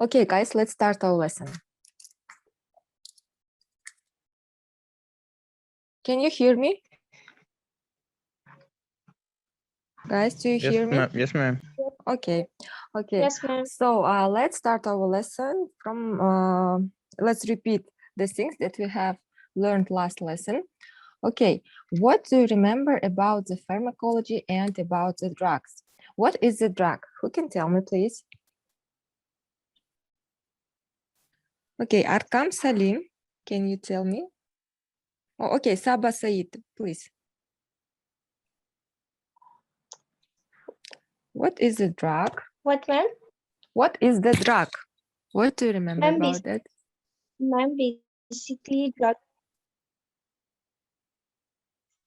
Okay, guys, let's start our lesson. Can you hear me? Guys, do you hear me? Yes, ma'am. Okay, okay. Yes, ma'am. So let's start our lesson from, let's repeat the things that we have learned last lesson. Okay, what do you remember about the pharmacology and about the drugs? What is the drug? Who can tell me, please? Okay, Arkam Salim, can you tell me? Oh, okay, Saba Said, please. What is the drug? What, ma'am? What is the drug? What do you remember Ma'am, about that? Ma'am, basically drug.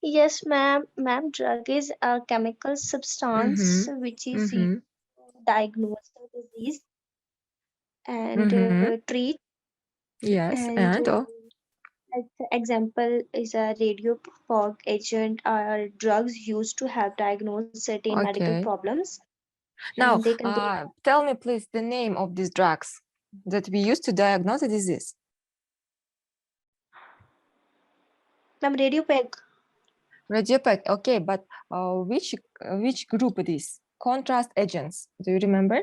Yes, ma'am. Ma'am, drug is a chemical substance which is used to diagnose a disease and treat. Yes, And and oh, like the example is a radio fog agent or drugs used to help diagnose certain medical okay. problems. Now, And they contain tell me please the name of these drugs that we use to diagnose a disease. ma'am, radio peg. Radiopeg, okay, but which group it is? Contrast agents. Do you remember?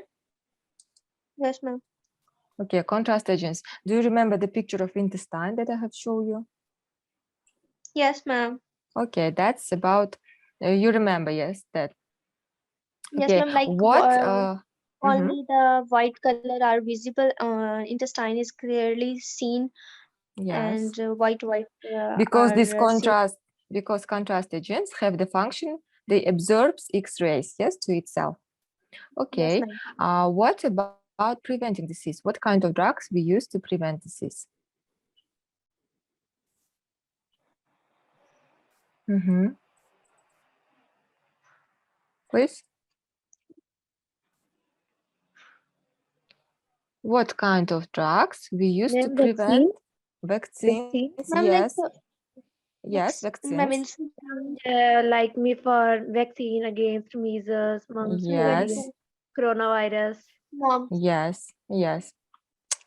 Yes, ma'am. Okay, contrast agents. Do you remember the picture of intestine that I have shown you? Yes, ma'am. Okay, that's about. You remember, yes, that. Yes, Okay, ma'am. Like what? only the white color are visible. Intestine is clearly seen, Yes, and white because this are seen. because contrast agents have the function they absorbs X-rays, yes, to itself. Okay, Yes, ma'am. what about preventing disease? What kind of drugs we use to prevent disease? Please. What kind of drugs we use to Ma'am, prevent vaccines? Ma'am, Yes, yes, ma'am, vaccines. Like me for vaccine against measles, mumps, Yes, coronavirus. mom. yes, yes.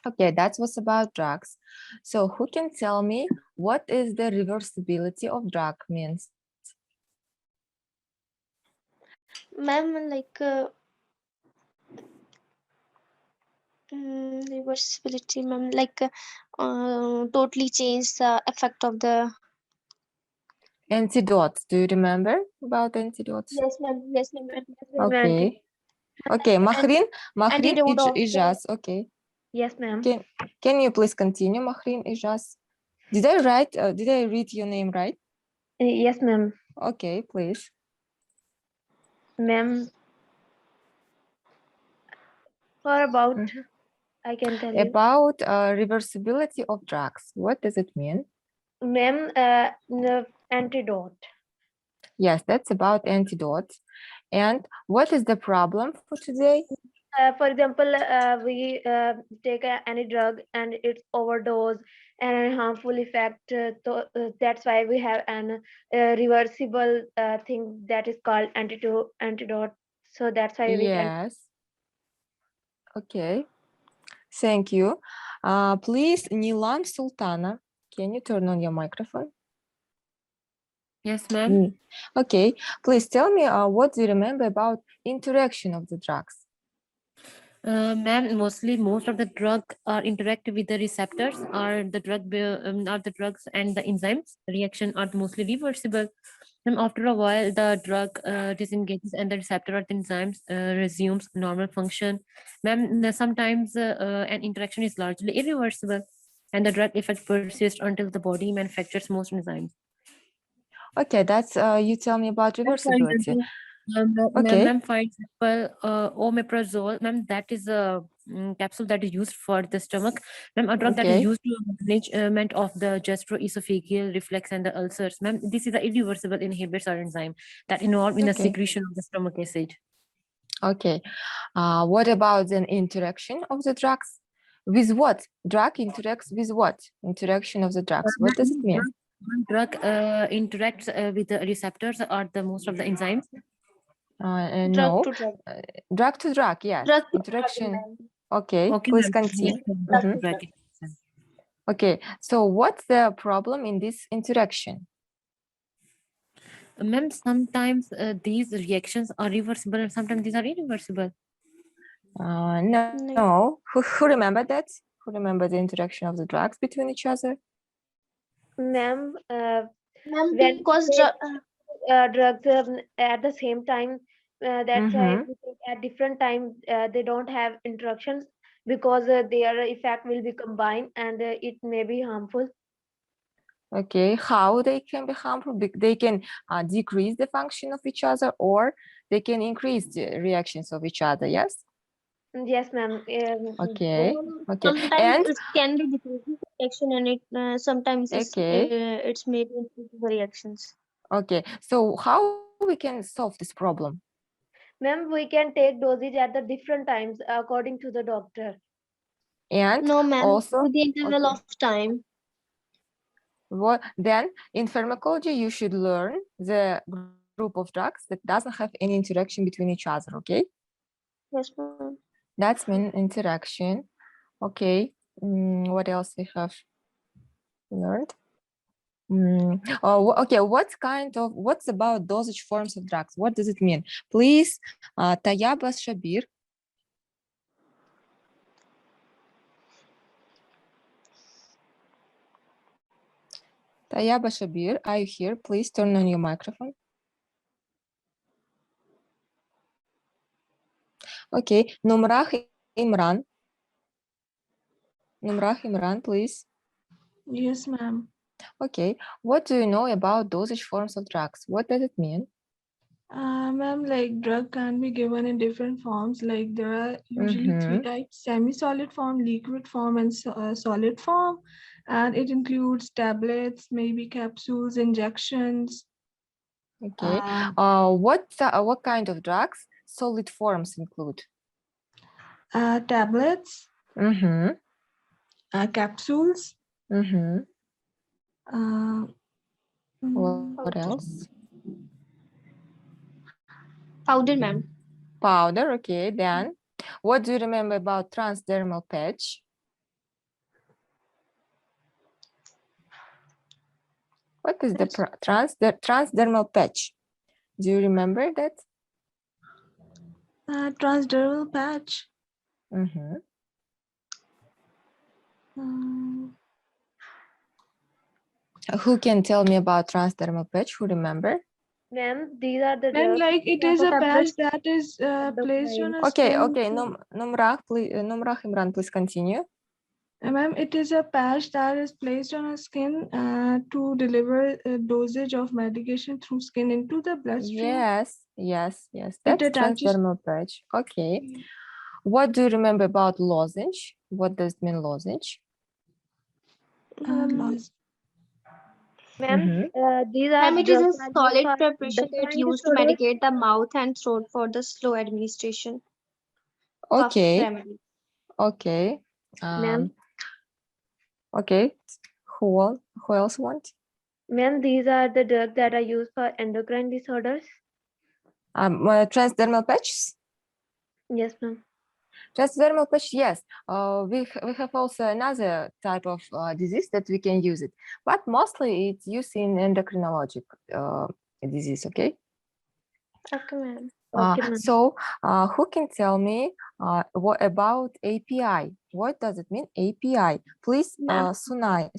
Okay, that was about drugs. So who can tell me what is the reversibility of drug means? Ma'am, like reversibility, ma'am, like totally change the effect of the. Antidotes. Do you remember about antidotes? Yes, ma'am. Yes, ma'am. Okay. Okay, Mahrin, Antidote of Ijaz. Okay. Yes, ma'am. Can you please continue, Mahrin Ijaz? Did I write? Did I read your name right? Yes, ma'am. Okay, please. Ma'am, for about, I can tell you. About reversibility of drugs. What does it mean? Ma'am, the antidote. Yes, that's about antidotes. And what is the problem for today? For example, we take any drug and it's overdose and harmful effect. That's why we have an reversible thing that is called antidote. So that's why we can. Yes. Okay. Thank you. Please, Nilan Sultana, can you turn on your microphone? Yes, ma'am. Okay. Please tell me what do you remember about interaction of the drugs? Ma'am, most of the drug are interact with the receptors or the drugs and the enzymes. Reaction are mostly reversible. And after a while, the drug disengages and the receptor or the enzymes resumes normal function. Ma'am, sometimes an interaction is largely irreversible, and the drug effect persists until the body manufactures most enzymes. Okay, that's you tell me about reversibility. Okay. Ma'am, for example, omeprazole, ma'am, that is a capsule that is used for the stomach. Ma'am, a drug that is Okay. used to management of the gastroesophageal reflux and the ulcers. Ma'am, this is an irreversible inhibits or enzyme that involved in the Okay. secretion of the stomach acid. Okay. What about the interaction of the drugs? With what? Drug interacts with what? Interaction of the drugs. What does it mean? Drug interacts with the receptors or the most of the enzymes. No. Drug to drug. Drug to drug, yes. Drug to Interaction. drug, Okay, Okay, please ma'am. continue. Yes, Mhm. right. Okay, so what's the problem in this interaction? Ma'am, sometimes these reactions are reversible and sometimes these are irreversible. No. Who remember that? Who remember the interaction of the drugs between each other? Ma'am, Ma'am, when we because take drugs at the same time, that's why Mm-hmm. if we take at different time, they don't have interactions because their effect will be combined and it may be harmful. Okay, how they can be harmful? They can decrease the function of each other, or they can increase the reactions of each other. Yes. Yes, ma'am. Okay. Okay. sometimes And it can be decreasing reaction, and it sometimes okay. it's made into the reactions. Okay. So how we can solve this problem? Ma'am, we can take dosage at the different times according to the doctor. And No, ma'am, also, with the interval okay. of time. What then in pharmacology you should learn the group of drugs that doesn't have any interaction between each other. Okay. Yes, ma'am. That's mean interaction. Okay. What else we have learned? Okay. What's about dosage forms of drugs? What does it mean? Please, Tayaba Shabir. Tayaba Shabir, are you here? Please turn on your microphone. Okay. Imran. Numrah Imran, please. Yes, ma'am. Okay. What do you know about dosage forms of drugs? What does it mean? Ma'am, like drug can be given in different forms. Like there are usually three types: semi-solid form, liquid form, and solid form. And it includes tablets, maybe capsules, injections. Okay. Uh, What kind of drugs solid forms include? Tablets, Mm-hmm. capsules. Mm-hmm. Uh, What else? Powder, ma'am. Powder. Okay. Then, what do you remember about transdermal patch? What is the transdermal patch? Do you remember that? transdermal patch. Mm-hmm. Um, Who can tell me about transdermal patch? Who remember? Ma'am, these are the Ma'am, drugs like it that is a Tablets. patch that is placed on endocrine. a Okay. skin. Okay. Numrah, please. Numrah Imran, please continue. Ma'am, it is a patch that is placed on a skin to deliver a dosage of medication through skin into the bloodstream. Yes. It That's attaches. transdermal patch. Okay. What do you remember about lozenge? What does it mean, lozenge? Laws. Ma'am, these are Ma'am, it is drugs a that are used solid for preparation that endocrine used to disorders. medicate the mouth and throat for the slow administration. Cough Okay. remedy. Okay. Ma'am, Okay. Who else want? ma'am, these are the drugs that are used for endocrine disorders. Transdermal patches. Yes, ma'am. Transdermal patch. Yes. We have also another type of disease that we can use it, but mostly it's used in endocrinologic disease. Okay. Okay, ma'am. Okay, ma'am. So, who can tell me what about API? What does it mean, API? Please, Ma'am, Sunaina.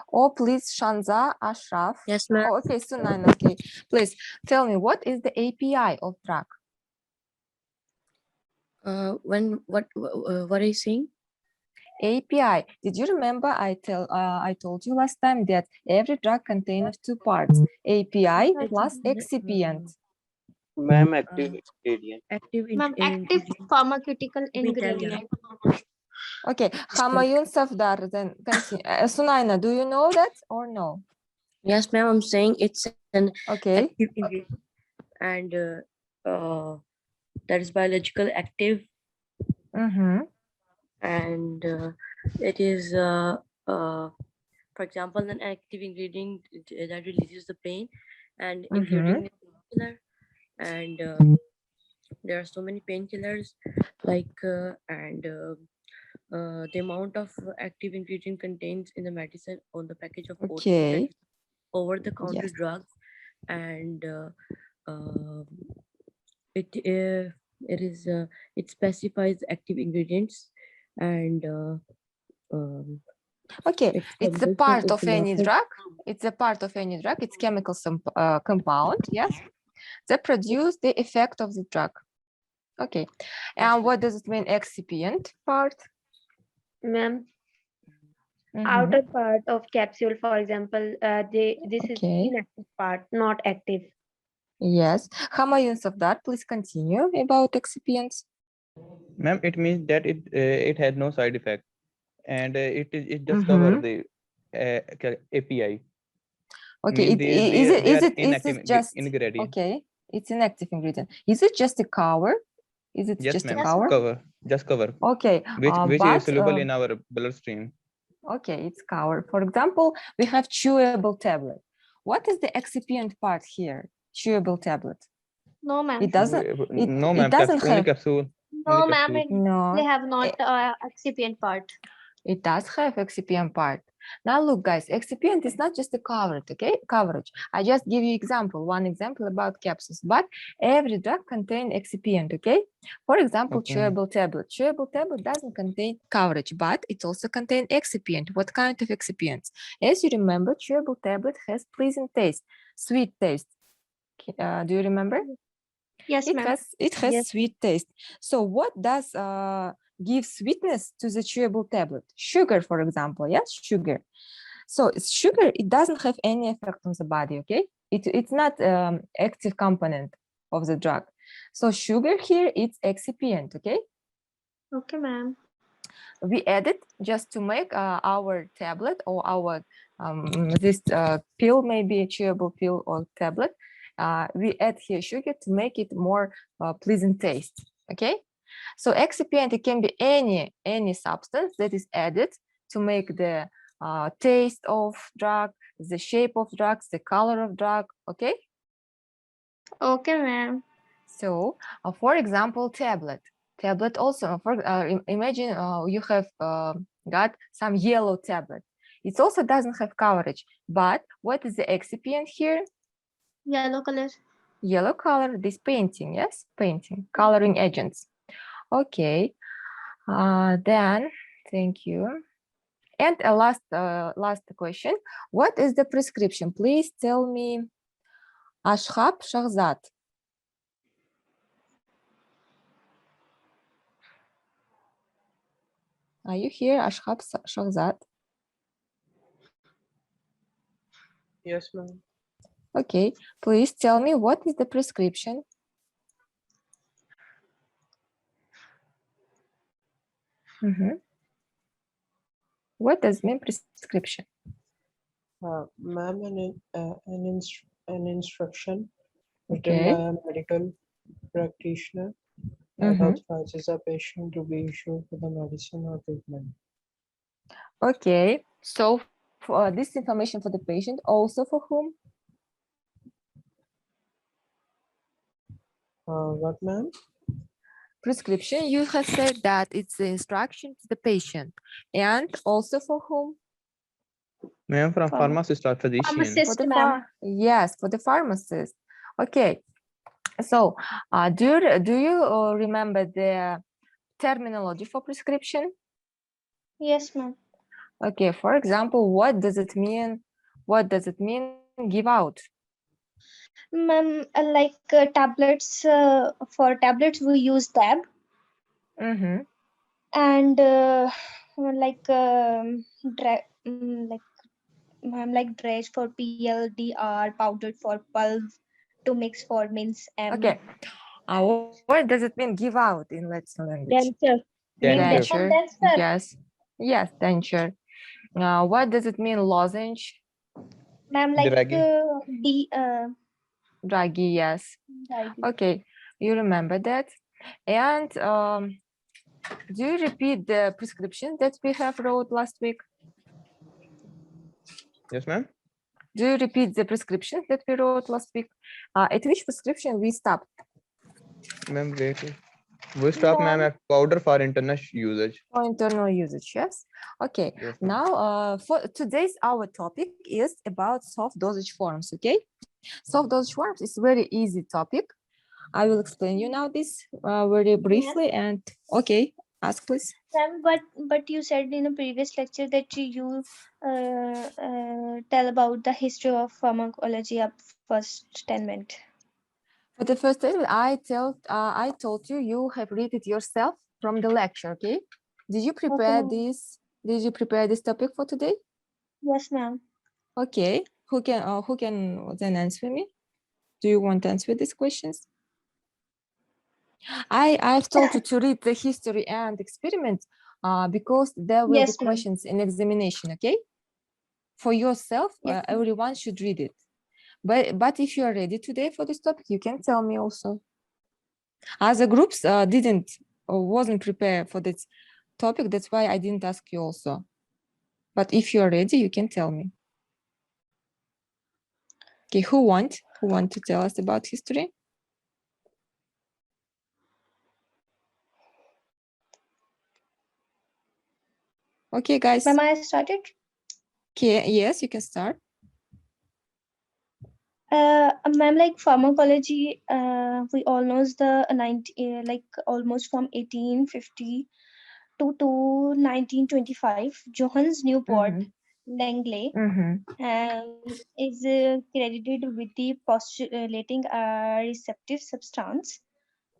Or please, Shanza Ashraf. Yes, ma'am. Oh, okay, Sunaina. Okay, please tell me what is the API of drug? What are you saying? API. Did you remember I told you last time that every drug contains two parts, API plus excipient. Ma'am, active ingredient. Active ma'am, active ingredient. pharmaceutical Vitalia. ingredient. Okay, Hamayun Safdar, then continue. Sunaina, do you know that or no? Yes, ma'am. I'm saying it's an Okay. active ingredient, and that is biological active, Mm-hmm. and it is, for example, an active ingredient that releases the pain and including painkiller. And there are so many painkillers, like the amount of active ingredient contains in the medicine on the package of Okay. over-the-counter Yes. drugs, and it specifies active ingredients, and Okay. its It's a composition part is of the any method. drug. It's a part of any drug. It's chemical compound. Yes. That produce the effect of the drug. Okay. And what does it mean? Excipient part. Ma'am, Mhm. outer part of capsule, for example, this is Okay. inactive part, not active. Yes. Homogeneous of that. Please continue about excipients. Ma'am, it means that it has no side effect, and it just cover the API. Okay. Mean they Is are it inactive just ingredient. okay? It's an active ingredient. Is it just a cover? Is it Yes, just a ma'am. cover? Cover, just cover, Okay. which But is soluble in our bloodstream. okay, it's cover. For example, we have chewable tablet. What is the excipient part here? Chewable tablet. No, ma'am. It doesn't. No, It ma'am. doesn't Only have. capsule. Only No, ma'am. capsule. No. They have not excipient part. It does have excipient part. Now look, guys, excipient is not just a coverage, okay? Coverage. I just give you one example about capsules, but every drug contains excipient, okay? For example, Okay. chewable tablet. Chewable tablet doesn't contain coverage, but it also contains excipient. What kind of excipients? As you remember, chewable tablet has pleasant taste, sweet taste. Do you remember? Yes, ma'am. It has Yes. sweet taste. So what does give sweetness to the chewable tablet? Sugar, for example. Yes, sugar. So sugar, it doesn't have any effect on the body. Okay, it's not active component of the drug. So sugar here, it's excipient. Okay, Okay, ma'am. we add it just to make our tablet or our this pill, maybe a chewable pill or tablet. We add here sugar to make it more pleasant taste. Okay, so excipient, it can be any substance that is added to make the taste of drug, the shape of drugs, the color of drug. Okay, Okay, ma'am. so for example, tablet also, imagine you have got some yellow tablet. It also doesn't have coverage, but what is the excipient here? Yellow color. Yellow color, this painting, yes, painting, coloring agents. Okay, then thank you. And a last question, what is the prescription? Please tell me. Ashhab Shahzad. Are you here, Ashhab Shahzad? Yes, ma'am. Okay, please tell me what is the prescription? What does mean prescription? Ma'am, an instruction written Okay. by a medical practitioner that authorizes a patient to be issued for the medicine or treatment. Okay, so for this information for the patient, also for whom? What, ma'am? Prescription, you have said that it's the instruction to the patient, and also for whom? Ma'am, from pharmacist or physician. Pharmacist, ma'am. Yes, for the pharmacist. Okay, so do you remember the terminology for prescription? Yes, ma'am. Okay, for example, what does it mean? What does it mean give out? Ma'am, like tablets, for tablets we use tab, and like like ma'am, like dredge for PLDR, powdered for pulse, to mix for means Okay, what does it mean give out in Latin language? Denture. Denture. That's the Yes, yes, denture. What does it mean lozenge? ma'am, like Draghi. Draghi, yes. Draghi. Okay, you remember that. And do you repeat the prescription that we have wrote last week? Yes, ma'am. Do you repeat the prescriptions that we wrote last week? At which prescription we stopped? Ma'am, wait. We stop, ma'am, Ma'am, at powder for internal usage. For internal usage, yes. Okay. Yes, ma'am. Now, for today's our topic is about soft dosage forms. Okay, soft dosage forms is very easy topic. I will explain you now this very briefly. And okay, ask please. ma'am, but you said in a previous lecture that you tell about the history of pharmacology up first 10 minutes. For the first time, I told you you have read it yourself from the lecture. Okay, did you prepare ma'am. this? Did you prepare this topic for today? Yes, ma'am. Okay, who can then answer me? Do you want to answer these questions? I've told you to read the history and experiment because there will be Yes, ma'am. questions in examination. Okay, for yourself, Yes. everyone should read it. But if you are ready today for this topic, you can tell me also. Other groups didn't or wasn't prepared for this topic. That's why I didn't ask you also. But if you are ready, you can tell me. Okay, who want to tell us about history? Okay, guys. Ma'am, I started. Okay, yes, you can start. Ma'am, like pharmacology, we all knows the 90, like almost from 1850 to 1925. Johannes Newport Langley is credited with the postulating a receptive substance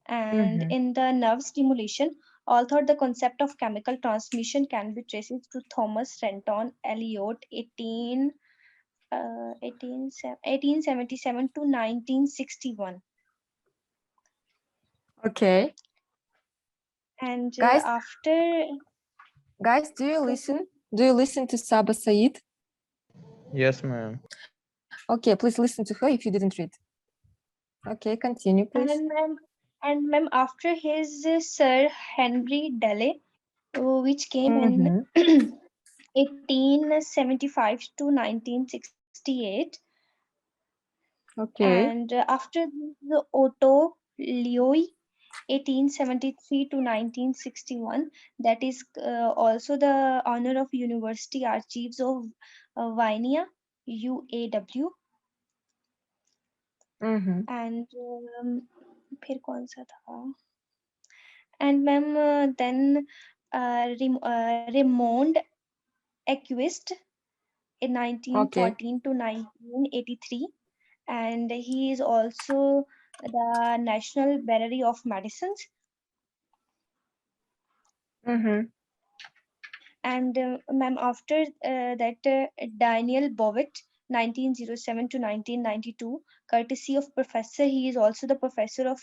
and in the nerve stimulation, although the concept of chemical transmission can be traced to Thomas Renton Elliot 1877 to 1961. Okay. And Guys, after Guys, do you listen? Do you listen to Saba Said? Yes, ma'am. Okay, please listen to her if you didn't read. Okay, continue, please. and ma'am, after his Sir Henry Delay, which came in 1875 to 1968, Okay. and after the Otto Leoy 1873 to 1961, that is also the honor of University Archives of Vienna, UAW. And फिर कौन सा था? And ma'am, then Raymond Equist in 1914 to 1983, and he is also the National Brewery of Medicines. And ma'am, after that, Daniel Bovitt, 1907 to 1992, courtesy of professor, he is also the professor of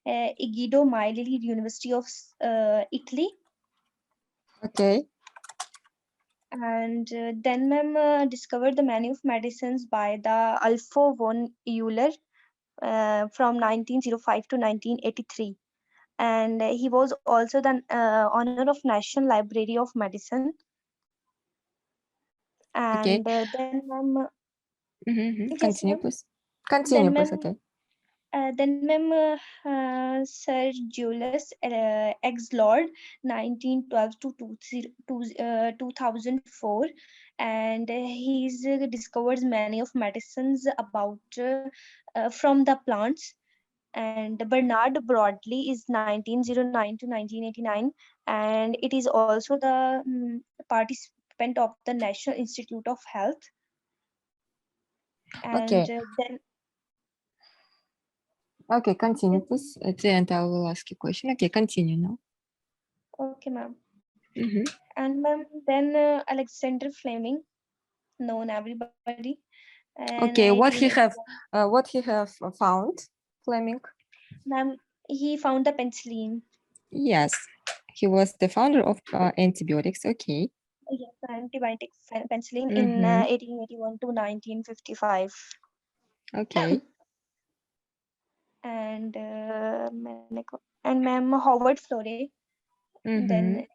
Egidio Maili University of Italy. Okay. And then ma'am discovered the many of medicines by the Alpha von Euler from 1905 to 1983. And he was also the honor of National Library of Medicine. And then ma'am, yes, continue, ma'am. please. Continue, Then please. ma'am, Okay. Sir Julius Exlord, 1912 to 2004, and he's discovers many of medicines about from the plants. And Bernard Broadley is 1909 to 1989, and it is also the participant of the National Institute of Health. And Okay. then Okay, continue, please. At the end, I will ask you a question. Okay, continue now. Okay, ma'am. And ma'am, then Alexander Fleming, known everybody. And Okay, what he have found, Fleming? Ma'am, he found the penicillin. Yes, he was the founder of antibiotics. Okay. Yes, antibiotic penicillin in 1881 to 1955. Okay. And ma'am Howard Florey, then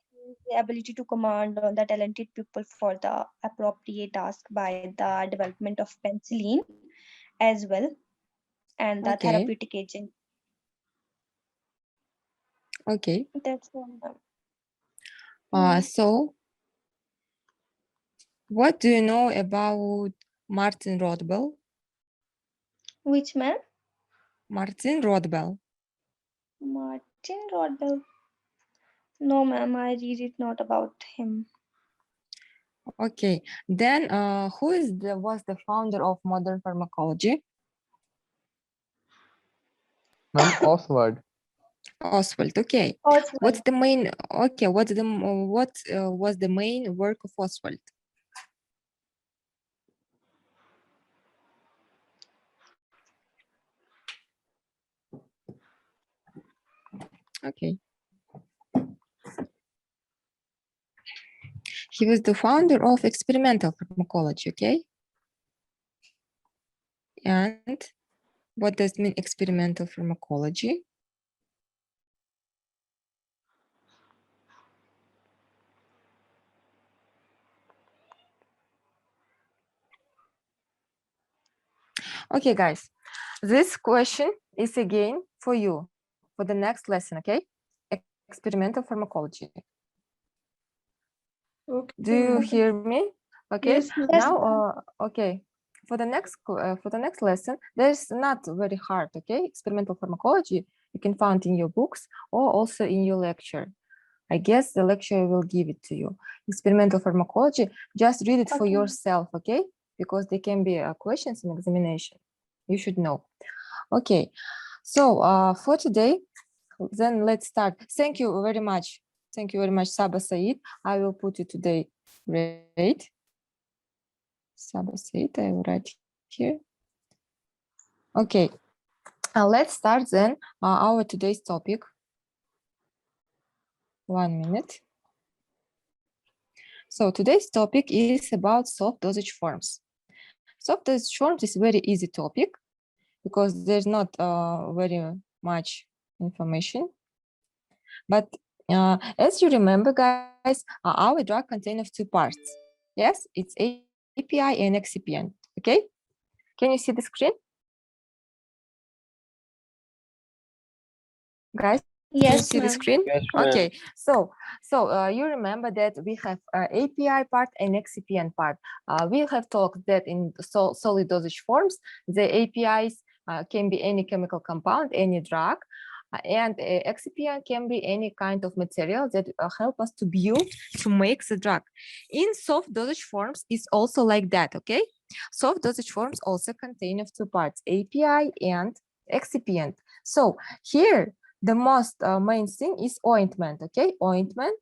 the ability to command on the talented people for the appropriate task by the development of penicillin as well, and the Okay. therapeutic agent. Okay. That's all, ma'am. So what do you know about Martin Rothbell? Which man? Martin Rothbell. Martin Rodbell. No, ma'am, I read it not about him. Okay. Then who was the founder of modern pharmacology? Ma'am, Oswald. Oswald. Okay. Oswald. What's the main? Okay. What was the main work of Oswald? Okay. He was the founder of experimental pharmacology. Okay. And what does mean experimental pharmacology? Okay, guys, this question is again for you for the next lesson, okay? Experimental pharmacology. Okay. Do you ma'am. hear me? Okay. Yes, ma'am. Yes, Now, okay. For the next lesson, there's not very hard, okay? Experimental pharmacology you can find in your books or also in your lecture. I guess the lecturer will give it to you. Experimental pharmacology, just read it for Okay. yourself, okay? Because there can be questions in examination. You should know. Okay, so for today, then let's start. Thank you very much. Thank you very much, Saba Said. I will put you today rate. Saba Said, I will write here. Okay, let's start then our today's topic. 1 minute. So today's topic is about soft dosage forms. Soft dosage forms is very easy topic because there's not very much information. But as you remember, guys, our drug contains of two parts. Yes, it's API and excipient. Okay, can you see the screen, guys? Can you Yes, see the ma'am. screen? Yes, ma'am. Okay, so you remember that we have API part and excipient part. We have talked that in solid dosage forms, the APIs can be any chemical compound, any drug, and excipient can be any kind of material that help us to build, to make the drug. In soft dosage forms, it's also like that, okay? Soft dosage forms also contain of two parts, API and excipient. So here, the most main thing is ointment, okay? Ointment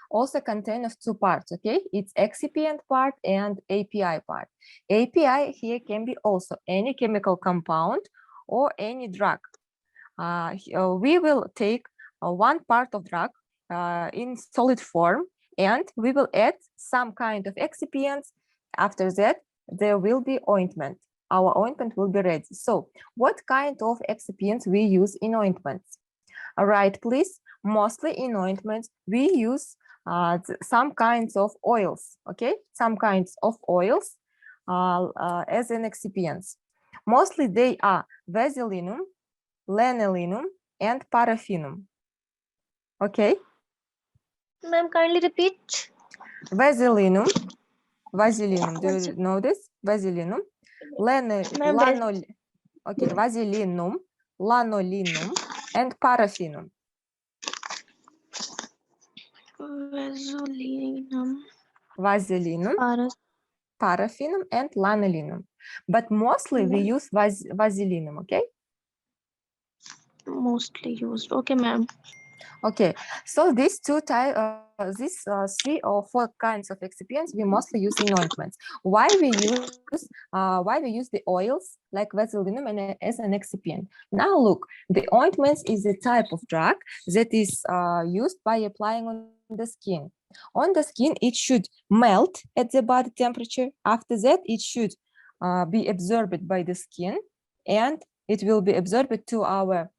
also contain of two parts, okay? It's excipient part and API part. API here can be also any chemical compound or any drug. We will take one part of drug in solid form and we will add some kind of excipients. After that, there will be ointment. Our ointment will be ready. So what kind of excipients we use in ointments? All right, please. Mostly in ointments, we use some kinds of oils, okay? Some kinds of oils as an excipients. Mostly they are vaselinum, lanolinum, and paraffinum. Okay? Ma'am, kindly repeat. Vaselinum, do you know this? Vaselinum, Ma'am, okay, vaselinum, lanolinum, and paraffinum. Vaselinum, paraffinum, and lanolinum. But mostly we use vaselinum, okay? Mostly used. Okay, ma'am. Okay, so these three or four kinds of excipients we mostly use in ointments. Why we use the oils like vaselinum as an excipient? Now look, the ointments is a type of drug that is used by applying on the skin. On the skin, it should melt at the body temperature. After that, it should be absorbed by the skin, and it will be absorbed to our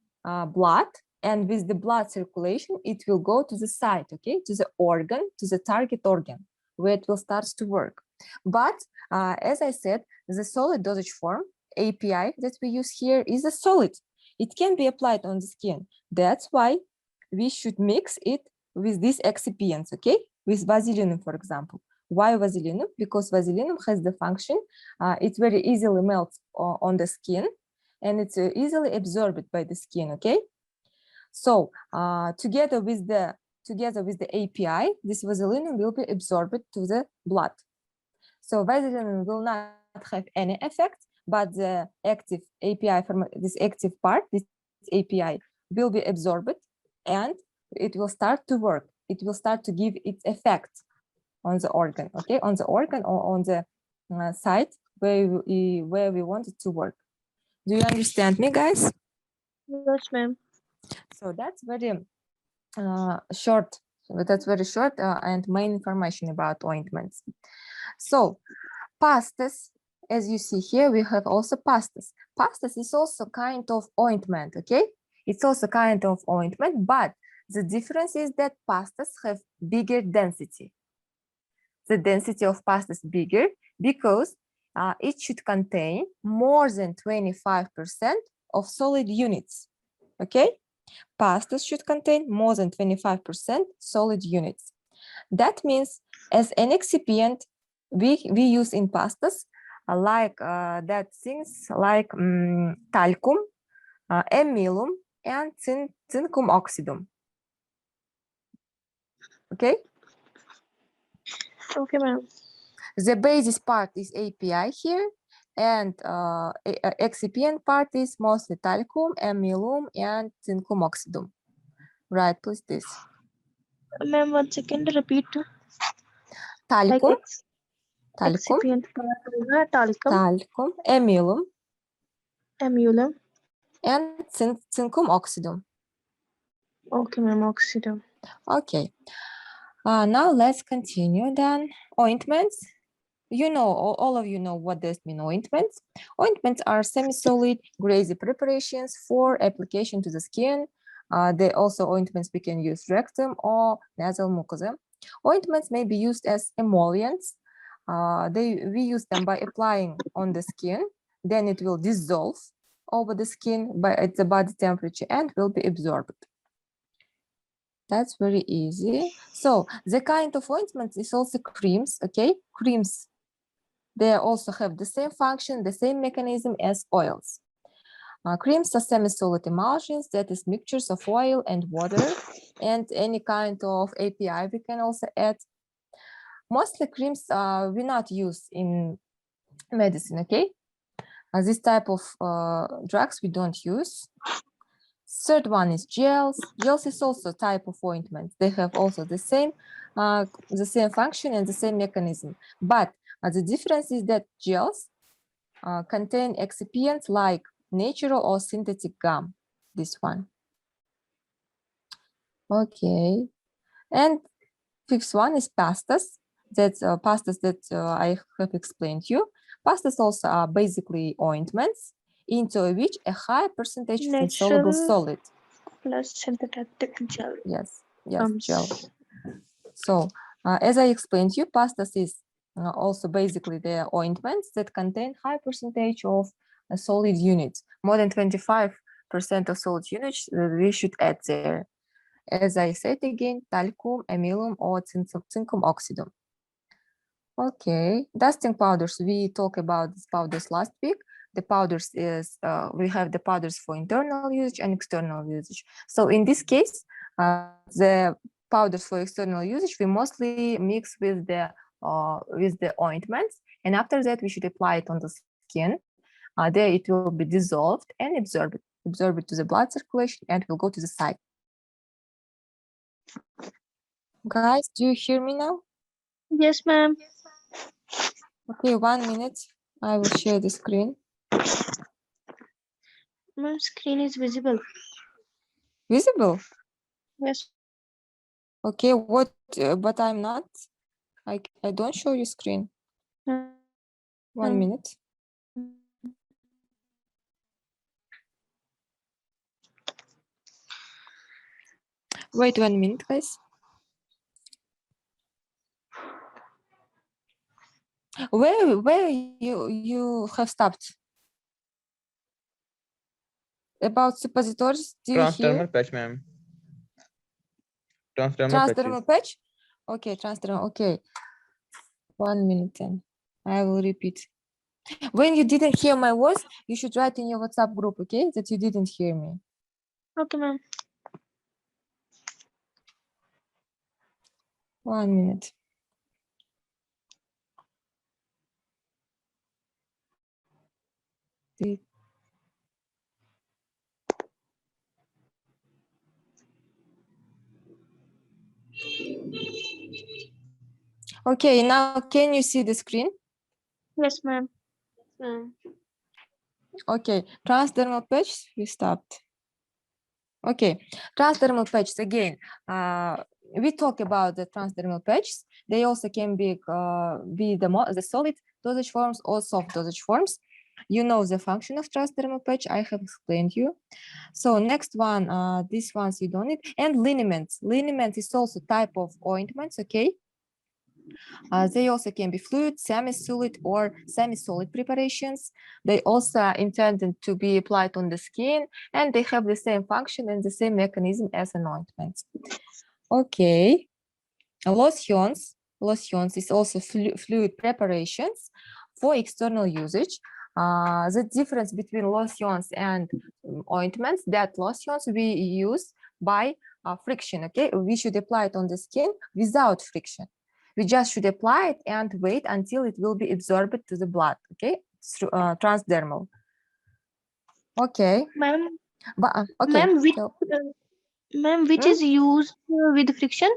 blood. And with the blood circulation, it will go to the site, okay, to the organ, to the target organ, where it will start to work. But as I said, the solid dosage form, API that we use here is a solid. It can be applied on the skin. That's why we should mix it with these excipients, okay, with vaseline, for example. Why vaseline? Because vaseline has the function, it very easily melts on the skin, and it's easily absorbed by the skin, okay? So together with the API, this vaseline will be absorbed to the blood. So vaseline will not have any effect, but the active API from this active part, this API will be absorbed, and it will start to work. It will start to give its effect on the organ, okay, on the organ or on the site where we want it to work. Do you understand me, guys? Yes, ma'am. So that's very short. That's very short and main information about ointments. So pastas, as you see here, we have also pastas. Pastas is also kind of ointment, okay? It's also kind of ointment, but the difference is that pastas have bigger density. The density of pasta is bigger because it should contain more than 25% of solid units, okay? Pastas should contain more than 25% solid units. That means as an excipient, we use in pastas that things like talcum, amylum, and zincum oxidum. Okay? Okay, ma'am. The basis part is API here, and excipient part is mostly talcum, amylum, and zincum oxidum. Right, please this. Ma'am, 1 second, repeat. Talcum, Excipient part होगा talcum, amylum, amylum. and zincum oxidum. Okay, ma'am, oxidum. Okay. Now let's continue then. Ointments. You know, all of you know what does mean ointments. Ointments are semi-solid, greasy preparations for application to the skin. They also ointments we can use rectum or nasal mucosa. Ointments may be used as emollients. We use them by applying on the skin. Then it will dissolve over the skin at the body temperature and will be absorbed. That's very easy. So the kind of ointments is also creams, okay? Creams, they also have the same function, the same mechanism as oils. Creams are semi-solid emulsions, that is mixtures of oil and water, and any kind of API we can also add. Mostly creams we not use in medicine, okay? This type of drugs we don't use. Third one is gels. Gels is also a type of ointment. They have also the same function and the same mechanism. But the difference is that gels contain excipients like natural or synthetic gum. This one. Okay. And fifth one is pastas. That's pastas that I have explained you. Pastas also are basically ointments into which a high percentage of insoluble solid plus synthetic gel. Yes, gel. So as I explained to you, pastas is also basically the ointments that contain high percentage of solid units. More than 25% of solid units we should add there. As I said again, talcum, amylum, or zincum oxidum. Okay, dusting powders. We talked about these powders last week. The powders is, we have the powders for internal usage and external usage. So in this case, the powders for external usage, we mostly mix with the ointments. And after that, we should apply it on the skin. There it will be dissolved and absorbed to the blood circulation and will go to the site. Guys, do you hear me now? Yes, ma'am. Okay, 1 minute. I will share the screen. My screen is visible. Visible? Yes. Okay, what? But I'm not. I don't show you screen. 1 minute. Wait 1 minute, guys. Where you have stopped? About suppositories, do you hear? Transdermal patch, ma'am. Transdermal Transdermal patches. patch? Okay, transdermal, okay. 1 minute then. I will repeat. When you didn't hear my voice, you should write in your WhatsApp group, okay? That you didn't hear me. Okay, ma'am. 1 minute. Okay, now can you see the screen? Yes, ma'am. Okay, transdermal patch, we stopped. Okay, transdermal patches again. We talk about the transdermal patches. They also can be the solid dosage forms or soft dosage forms. You know the function of transdermal patch. I have explained you. So next one, these ones you don't need. And liniments. Liniment is also type of ointments. Okay. They also can be fluid, semi-solid, or semi-solid preparations. They also are intended to be applied on the skin, and they have the same function and the same mechanism as an ointment. Okay, lotions. Lotions is also fluid preparations for external usage. The difference between lotions and ointments, that lotions we use by friction. Okay, we should apply it on the skin without friction. We just should apply it and wait until it will be absorbed to the blood, okay? Through transdermal. Okay. Ma'am, But okay. ma'am, which is used with friction?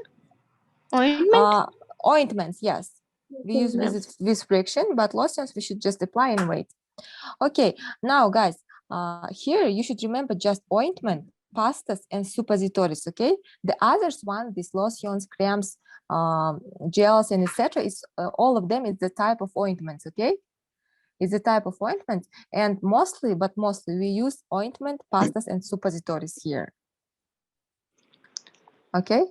Ointment? Ointments, yes. We use with friction, but lotions we should just apply and wait. Okay, now guys, here you should remember just ointment, pastas, and suppositories, okay? The others one, these lotions, creams, gels, and etc. is all of them is the type of ointments, okay? Is the type of ointment, and mostly we use ointment, pastas, and suppositories here. Okay.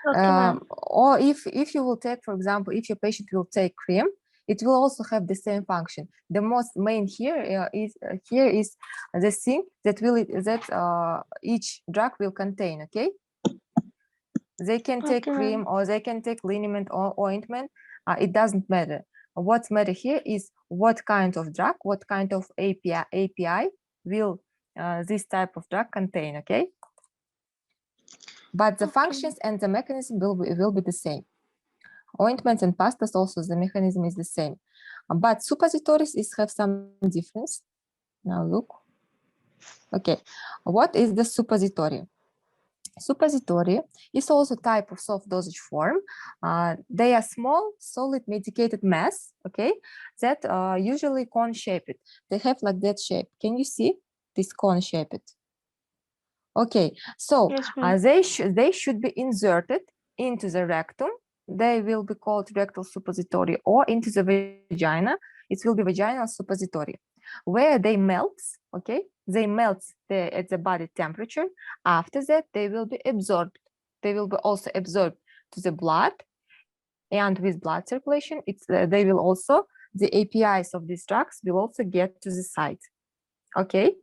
Or if you will take, for example, if your patient will take cream, it will also have the same function. The most main here is the thing that each drug will contain. Okay, they can take cream or they can take liniment or ointment. It doesn't matter. What's matter here is what kind of drug, what kind of API will this type of drug contain. Okay. But the functions and the mechanism will be the same. Ointments and pastas also the mechanism is the same. But suppositories have some difference. Now look. Okay, what is the suppository? Suppository is also type of soft dosage form. They are small, solid, medicated mass, okay, that usually cone-shaped. They have like that shape. Can you see this cone-shaped? Okay, so they should be inserted into the rectum. They will be called rectal suppository, or into the vagina. It will be vaginal suppository, where they melt. Okay, they melt at the body temperature. After that, they will be absorbed. They will be also absorbed to the blood, and with blood circulation, they will also the APIs of these drugs will also get to the site. Okay.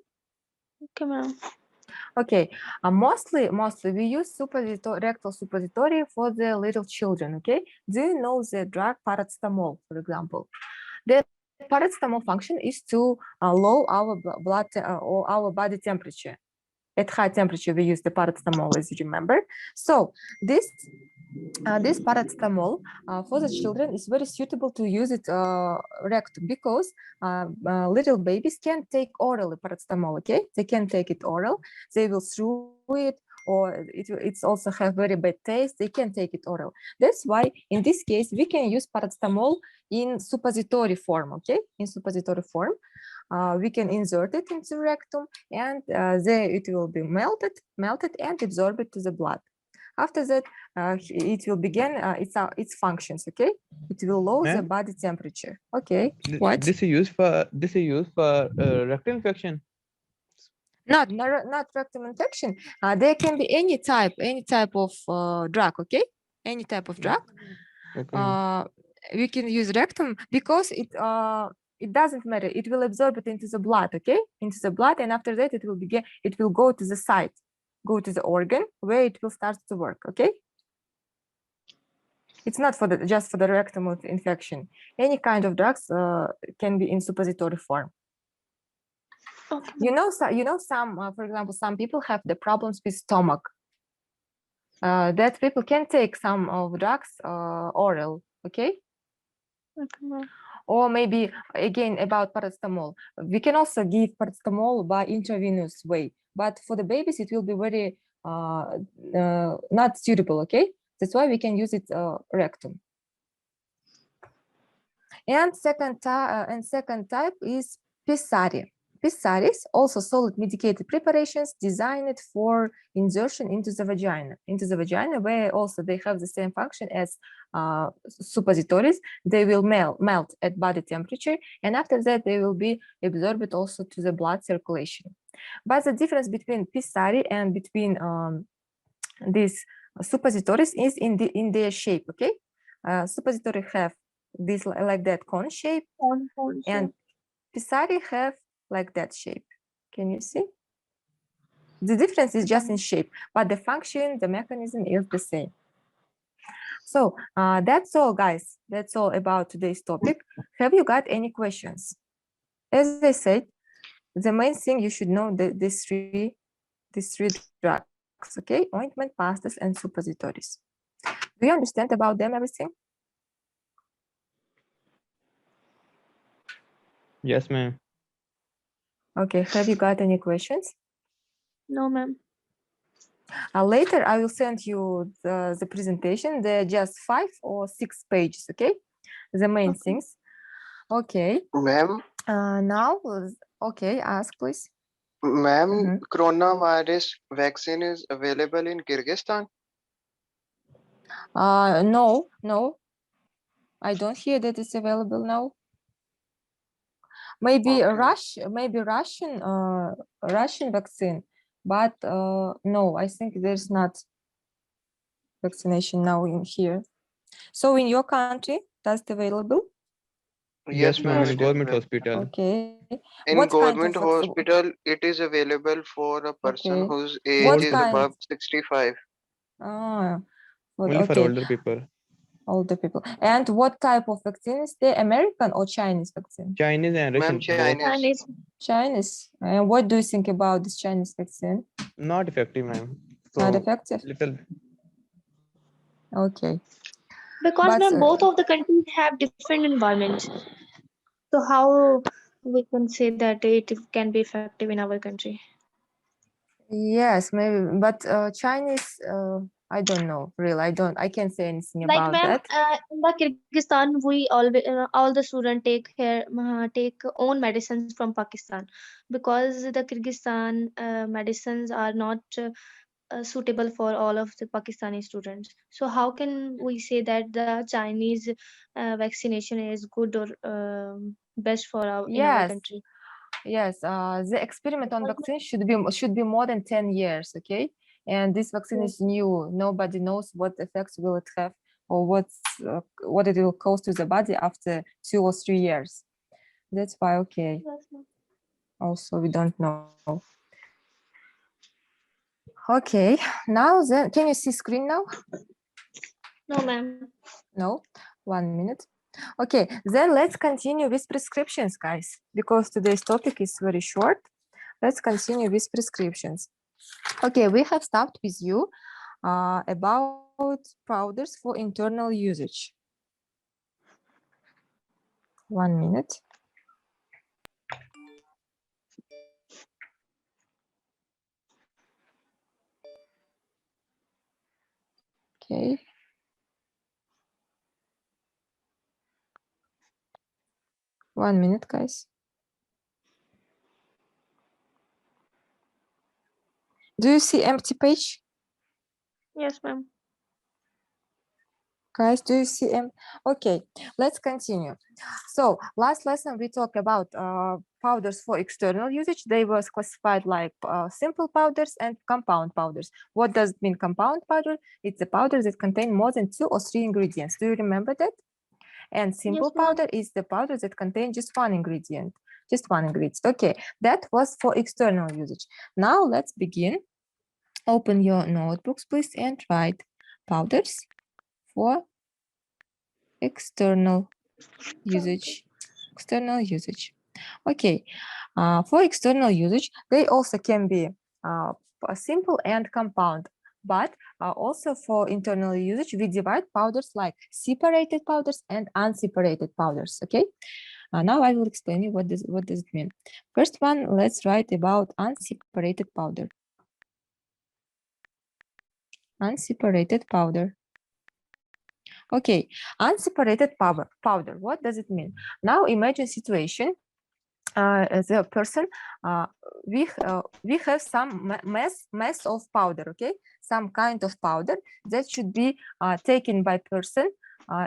Okay, ma'am. Okay, mostly we use rectal suppository for the little children. Okay, do you know the drug paracetamol, for example? The paracetamol function is to lower our blood or our body temperature. At high temperature, we use the paracetamol, as you remember. So this paracetamol for the children is very suitable to use it rectum, because little babies can take orally paracetamol. Okay, they can take it oral. They will through it, or it's also have very bad taste. They can take it oral. That's why in this case we can use paracetamol in suppository form. Okay, in suppository form. We can insert it into rectum, and there it will be melted and absorbed to the blood. After that, it will begin its functions. Okay, it will lower the body temperature. Okay, what? This is used for rectal infection. Not rectum infection. There can be any type of drug, okay? Any type of drug. Okay. We can use rectum because it doesn't matter. It will absorb it into the blood, okay? Into the blood, and after that it will go to the site, go to the organ where it will start to work, okay? It's not for just for the rectum infection. Any kind of drugs can be in suppository form. Okay. Some, for example, some people have the problems with stomach. That people can take some of drugs oral, okay? Okay. Or maybe again about paracetamol. We can also give paracetamol by intravenous way, but for the babies it will be very not suitable, okay? That's why we can use it rectum. And second type is pessary. Pessaries, also solid medicated preparations designed for insertion into the vagina, where also they have the same function as suppositories. They will melt at body temperature, and after that they will be absorbed also to the blood circulation. But the difference between pessary and between these suppositories is in their shape, okay? Suppository have this like that cone shape, and pessary have like that shape. Can you see? The difference is just in shape, but the function, the mechanism is the same. So that's all, guys. That's all about today's topic. Have you got any questions? As I said, the main thing you should know these three drugs, okay? Ointment, pastas, and suppositories. Do you understand about them everything? Yes, ma'am. Okay, have you got any questions? No, ma'am. Later, I will send you the presentation. They're just 5 or 6 pages, okay? The main things. Okay. Ma'am, Now, okay, ask please. ma'am, coronavirus vaccine is available in Kyrgyzstan? No, I don't hear that it's available now. Maybe Okay. Russian vaccine, but no, I think there's not vaccination now in here. So in your country, that's available? Yes, Yes, ma'am. ma'am, Yes. In it is government available. hospital. Okay. In What kind government of vaccine? hospital, it is available for a person Okay. whose age What Old is people. kind? above 65. Ah, Only for okay, older people. older people. And what type of vaccine is there? American or Chinese vaccine? Chinese and Ma'am, Russian both. Chinese. Chinese. Chinese. And what do you think about this Chinese vaccine? Not effective, ma'am. Not So effective? little. Okay. Because, But ma'am, both of the countries have different environments. So how we can say that it can be effective in our country? yes, maybe. But Chinese, I don't know. Really, I can't say anything Like, about ma'am, that. in the Kyrgyzstan, we always all the students take own medicines from Pakistan, because the Kyrgyzstan medicines are not suitable for all of the Pakistani students. So how can we say that the Chinese vaccination is good or best for our in our Yes, country? yes. The experiment on vaccine should be more than 10 years, okay? And this vaccine Yes, is new. Nobody knows what effects will it have or what it will cause to the body after 2 or 3 years. That's why, okay. yes, ma'am. Also, we don't know. Okay, now then, can you see screen now? No, ma'am. No, 1 minute. Okay, then let's continue with prescriptions, guys, because today's topic is very short. Let's continue with prescriptions. Okay, we have stopped with you about powders for internal usage. 1 minute. Okay. One minute, guys. Do you see empty page? Yes, ma'am. Guys, do you see him? Okay, let's continue. So last lesson we talked about powders for external usage. They were classified like simple powders and compound powders. What does it mean compound powder? It's a powder that contain more than 2 or 3 ingredients. Do you remember that? And simple Yes, ma'am. powder is the powder that contain just one ingredient. Just one ingredient. Okay, that was for external usage. Now let's begin. Open your notebooks, please, and write powders for external usage. External usage. Okay, for external usage, they also can be simple and compound. But also for internal usage, we divide powders like separated powders and unseparated powders. Okay. Now I will explain you what does it mean. First one, let's write about unseparated powder. Unseparated powder. Okay, unseparated powder. What does it mean? Now imagine situation. As a person, we have some mass of powder. Okay, some kind of powder that should be taken by person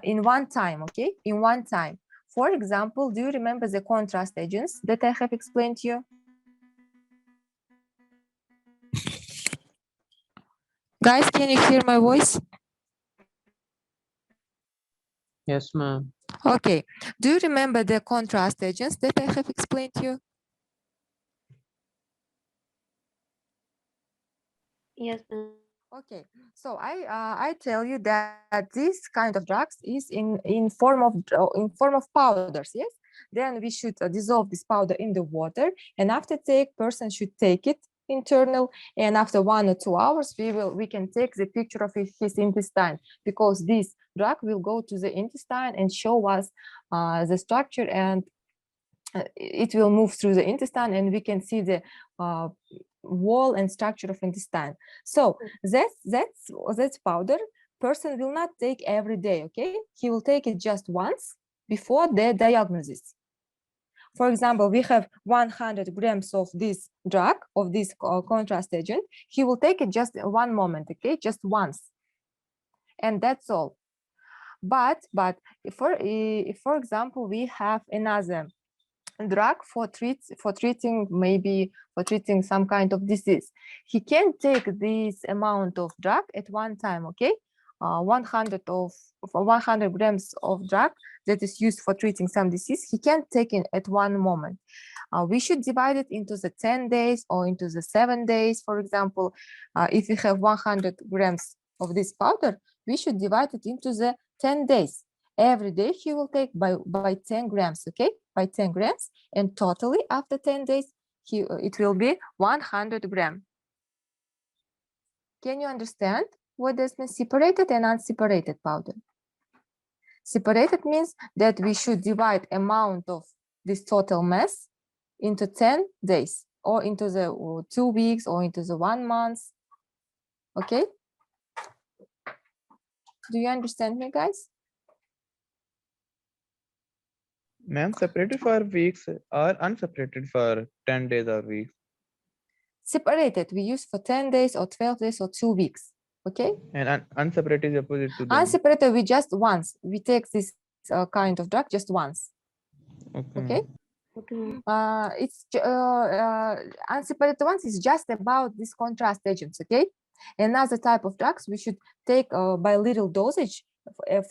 in one time. Okay, in one time. For example, do you remember the contrast agents that I have explained to you? Guys, can you hear my voice? Yes, ma'am. Okay. Do you remember the contrast agents that I have explained to you? Yes, ma'am. Okay. So I tell you that this kind of drugs is in form of powders. Yes. Then we should dissolve this powder in the water, and after person should take it internal, and after 1 or 2 hours we can take the picture of his intestine, because this drug will go to the intestine and show us the structure, and it will move through the intestine, and we can see the wall and structure of intestine. So that's powder person will not take every day. Okay, he will take it just once before the diagnosis. For example, we have 100 grams of this drug, of this contrast agent. He will take it just one moment, okay, just once, and that's all. But if for example, we have another drug for treating some kind of disease. He can take this amount of drug at one time. Okay, 100 grams of drug that is used for treating some disease. He can't take it at one moment. We should divide it into the 10 days or into the 7 days. For example, if we have 100 grams of this powder, we should divide it into the 10 days. Every day he will take by 10 grams, okay? By 10 grams, and totally after 10 days, it will be 100 grams. Can you understand what does mean separated and unseparated powder? Separated means that we should divide amount of this total mass into 10 days, or into the 2 weeks, or into the 1 month, okay? Do you understand me, guys? Ma'am, separated for weeks or unseparated for 10 days or weeks? Separated, we use for 10 days or 12 days or 2 weeks, okay? And unseparated is opposite to them. Unseparated, we just once. We take this kind of drug just once, okay? Okay. It's unseparated ones is just about this contrast agents, okay? Another type of drugs we should take by little dosage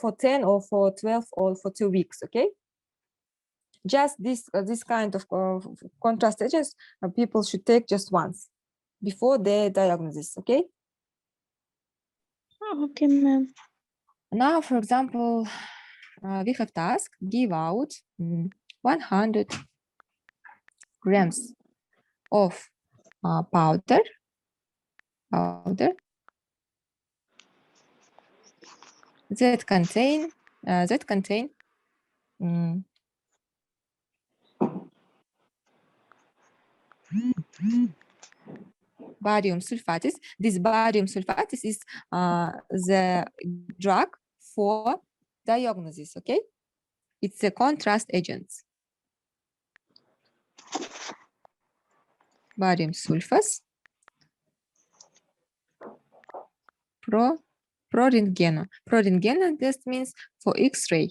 for 10 or for 12 or for 2 weeks, okay? Just this kind of contrast agents people should take just once before the diagnosis, okay? Okay, ma'am. Now, for example, we have task, give out 100 grams of powder that contain barium sulfates. This barium sulfates is the drug for diagnosis, okay? It's a contrast agent. Barium sulfate Pro-rentgeno. Pro-rentgeno, this means for X-ray.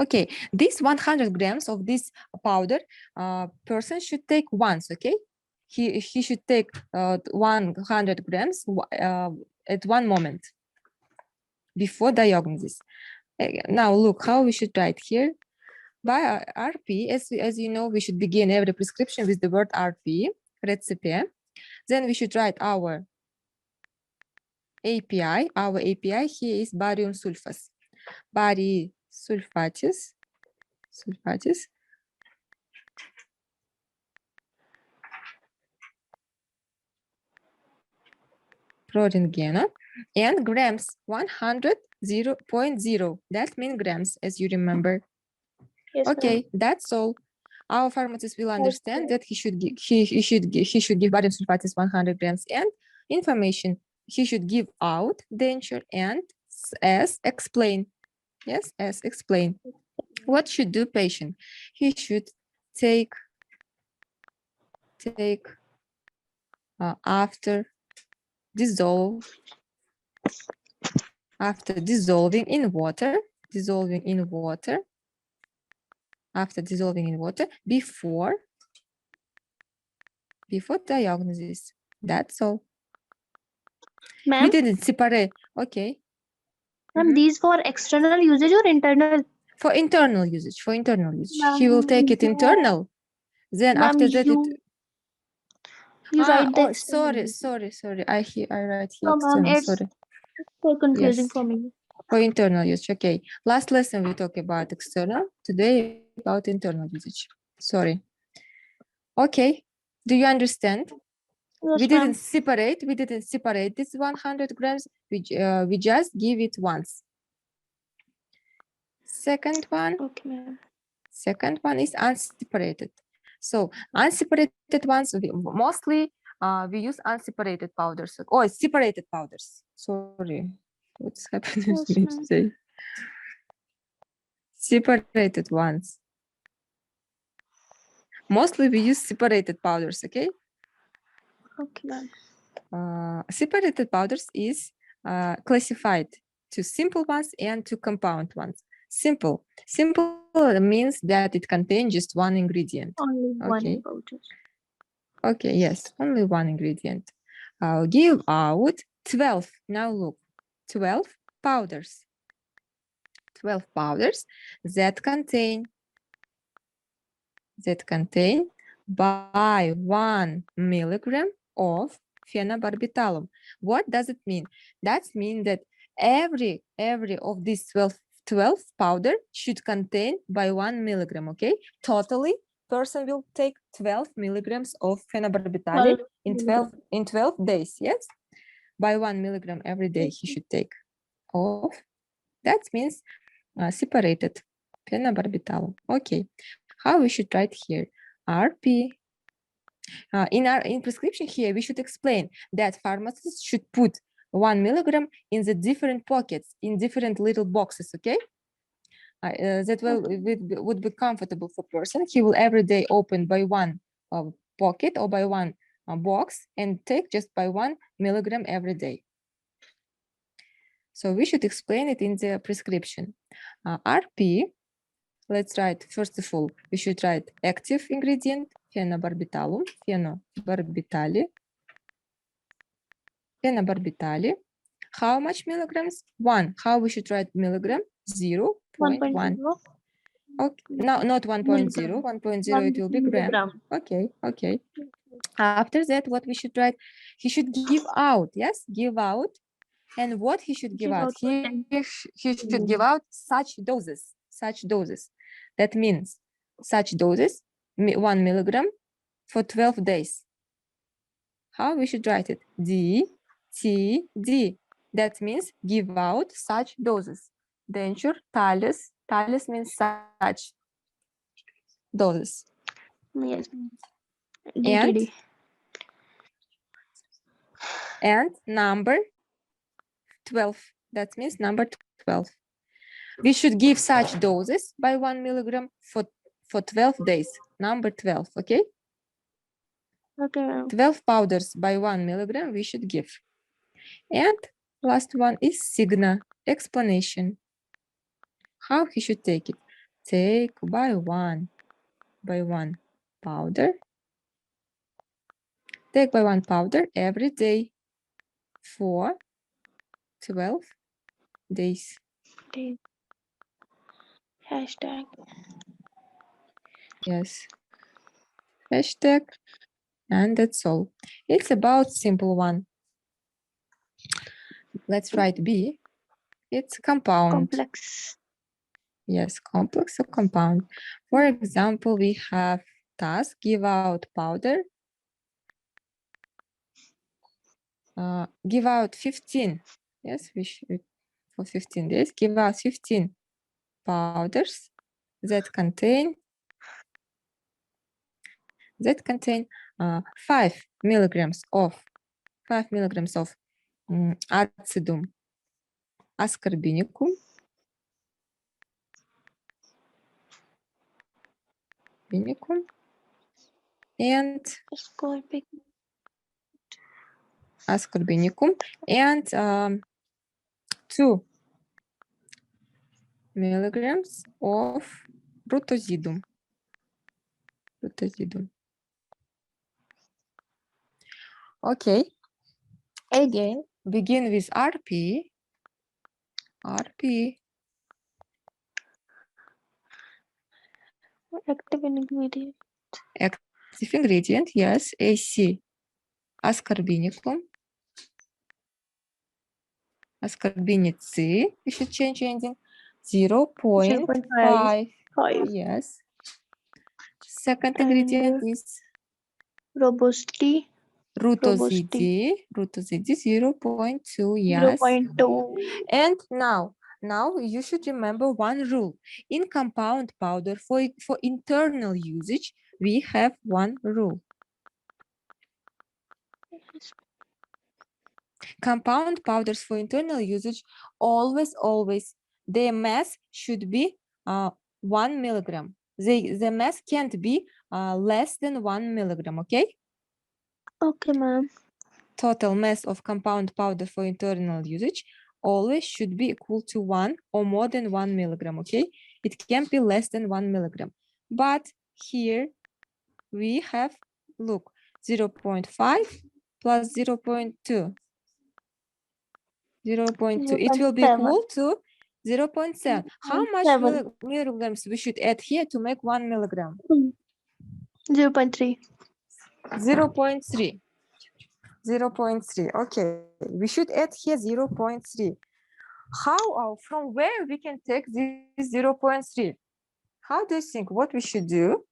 Okay, this 100 grams of this powder person should take once, okay? He should take 100 grams at one moment before diagnosis. Now look how we should write here. By RP, as you know, we should begin every prescription with the word RP, recipe. Then we should write our API. Our API here is barium sulfase. Barium sulfates. Pro-rentgeno and grams 100.0. That means grams, as you remember. Yes, Okay, that's all. Our pharmacist will understand that he should give barium sulfates 100 grams and information. He should give out denture and as explain. Yes, as explain. What should do patient? He should take after dissolving in water, before diagnosis. That's all. We ma'am. didn't separate. Okay. Ma'am, these for external usage or internal? For internal usage. Ma'am, He will take it internal. Then ma'am, after that, you write the external. sorry. I write here No, ma'am, external. it's Sorry. so confusing Yes. for me. For internal usage. Okay. Last lesson we talked about external. Today about internal usage. Sorry. Okay. Do you understand? Yes, We ma'am. didn't separate this 100 grams. We just give it once. Second one. Okay, ma'am. Second one is unseparated. So unseparated ones, mostly we use unseparated powders. Oh, separated powders. Sorry, what's happening Yes, with me ma'am. today? Separated ones. Mostly we use separated powders, okay? Okay, ma'am. Separated powders is classified to simple ones and to compound ones. Simple means that it contains just one ingredient. Only one Okay. powder. Okay, yes, only one ingredient. I'll give out 12. Now look, 12 powders. 12 powders that contain by 1 milligram of phenobarbitalum. What does it mean? That means that every of these 12 powder should contain by 1 milligram, okay? Totally, person will take 12 milligrams of phenobarbital in 12 days, yes? By 1 milligram every day he should take of. That means separated phenobarbital. Okay, how we should write here? RP. In prescription here, we should explain that pharmacists should put 1 milligram in the different pockets, in different little boxes, okay? That would be comfortable for person. He will every day open by one pocket or by one box and take just by 1 milligram every day. So we should explain it in the prescription. RP, let's write, first of all, we should write active ingredient, phenobarbitalum, phenobarbital. How much milligrams? 1. How we should write milligram? 0.1. Okay, no, not 1.0. 1.0 it will be gram. Okay. After that, what we should write? He should give out. Yes, give out. And what he should give out? He should give out such doses. That means such doses, 1 milligram for 12 days. How we should write it? D. That means give out such doses. Denture, talus means such doses. Yes. DTD. And number 12. That means number 12. We should give such doses by 1 milligram for 12 days. Number 12, okay? Okay. 12 powders by 1 milligram we should give. And Last one is signa, explanation. How he should take it. Take by one powder. Take by one powder every day for 12 days. Okay. Hashtag. Yes. Hashtag. And that's all. It's about simple one. Let's write B. It's compound. Complex. Yes, complex or compound. For example, we have task, give out powder. Give out 15. Yes, we should for 15 days. Give out 15 powders that contain 5 milligrams of acidum ascorbinicum, and ascorbinicum and 2 milligrams of rutozidum. Okay. Again, begin with RP. Active ingredient. Active ingredient, yes. AC. Ascorbinicum. Ascorbinic, we should change ending. 0.5. Yes. Second ingredient is Robustly. rutozidi. Rutozidi 0.2. Yes. 0.2. And now you should remember one rule. In compound powder for internal usage, we have one rule. Compound powders for internal usage, always, their mass should be 1 milligram. The mass can't be less than 1 milligram, okay? Okay, ma'am. Total mass of compound powder for internal usage always should be equal to 1 or more than 1 milligram, okay? It can't be less than 1 milligram. But here we have, look, 0.5 plus 0.2. 0.2. It will be equal to 0.7. How much milligrams we should add here to make 1 milligram? 0.3. 0.3. 0.3. Okay, we should add here 0.3. How, from where we can take this 0.3? How do you think? What we should do?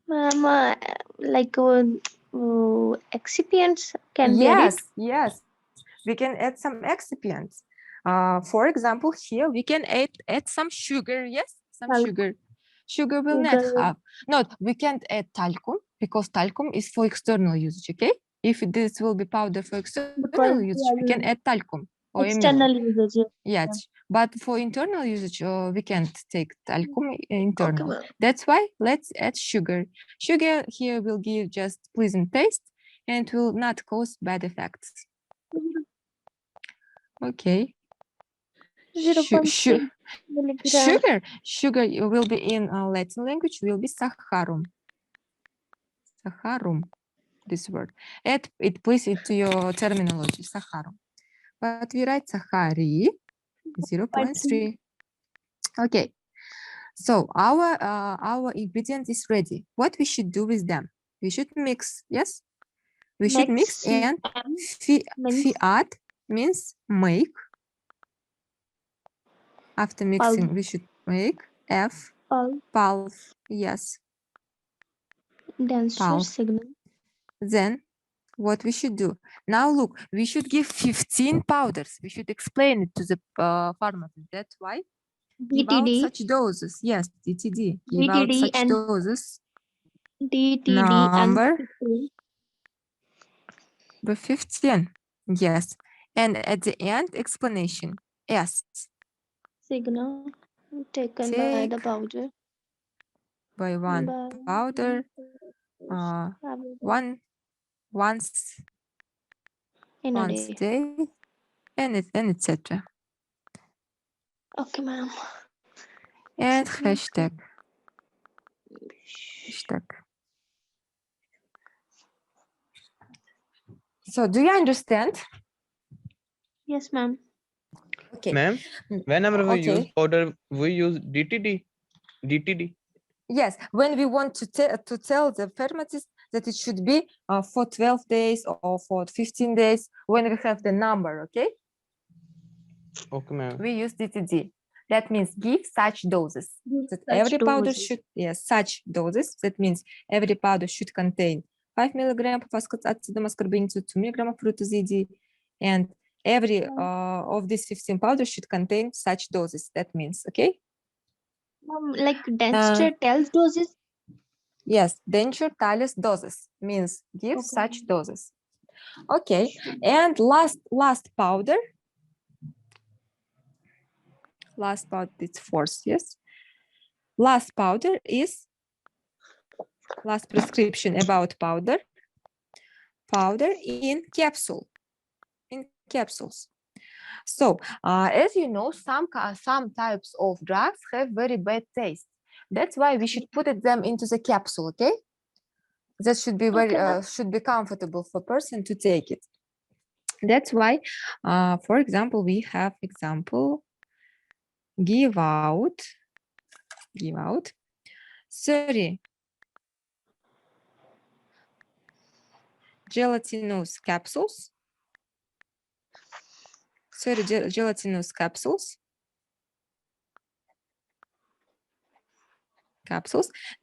Ma'am, like excipients can be added. Yes. We can add some excipients. For example, here we can add some sugar. Yes, some sugar. Sugar will not have. No, we can't add talcum because talcum is for external usage. Okay, if this will be powder for external usage, we can add talcum or external usage. Yes, but for internal usage, we can't take talcum internal. Okay, that's why let's add sugar. Sugar here will give just pleasant taste and will not cause bad effects. Okay. 0.3 milligram. Sugar will be in Latin language, will be saccharum. Saccharum, this word. Add it please into your terminology, saccharum. But we write saccharine, 0.3. Okay. So our ingredient is ready. What we should do with them? We should mix, yes? We should mix and fiat means make. After mixing, we should make pulse. Yes. Dancer signal. Then what we should do? Now look, we should give 15 powders. We should explain it to the pharmacist. That's why. Give out such doses. Yes, DTD. Give out such doses. DTD Number 15. Yes. And at the end, explanation. S. Signal taken by the powder. By one powder. Once in a once day. a day, and etc. Okay, ma'am. And Second. hashtag. So do you understand? Yes, ma'am. Okay. Ma'am, whenever we use Okay. powder, we use DTD. DTD. Yes, when we want to tell the pharmacist that it should be for 12 days or for 15 days, when we have the number, okay? Okay, ma'am. We use DTD. That means give such doses. That Such every powder doses. should, yes, such doses. That means every powder should contain 5 milligram of acetylmoscarbineate, 2 milligram of fruitazide, and every of these 15 powders should contain such doses. That means, okay? Like denture tells doses. Yes, denture tales doses means give Okay. such doses. Okay, and last powder. Last powder is fourth, yes. Last powder is last prescription about powder. Powder in capsule. In capsules. So, as you know, some types of drugs have very bad taste. That's why we should put them into the capsule, okay? That should be very should be comfortable for person to take it. That's why, for example, we have example give out 30 gelatinous capsules. 30 gelatinous capsules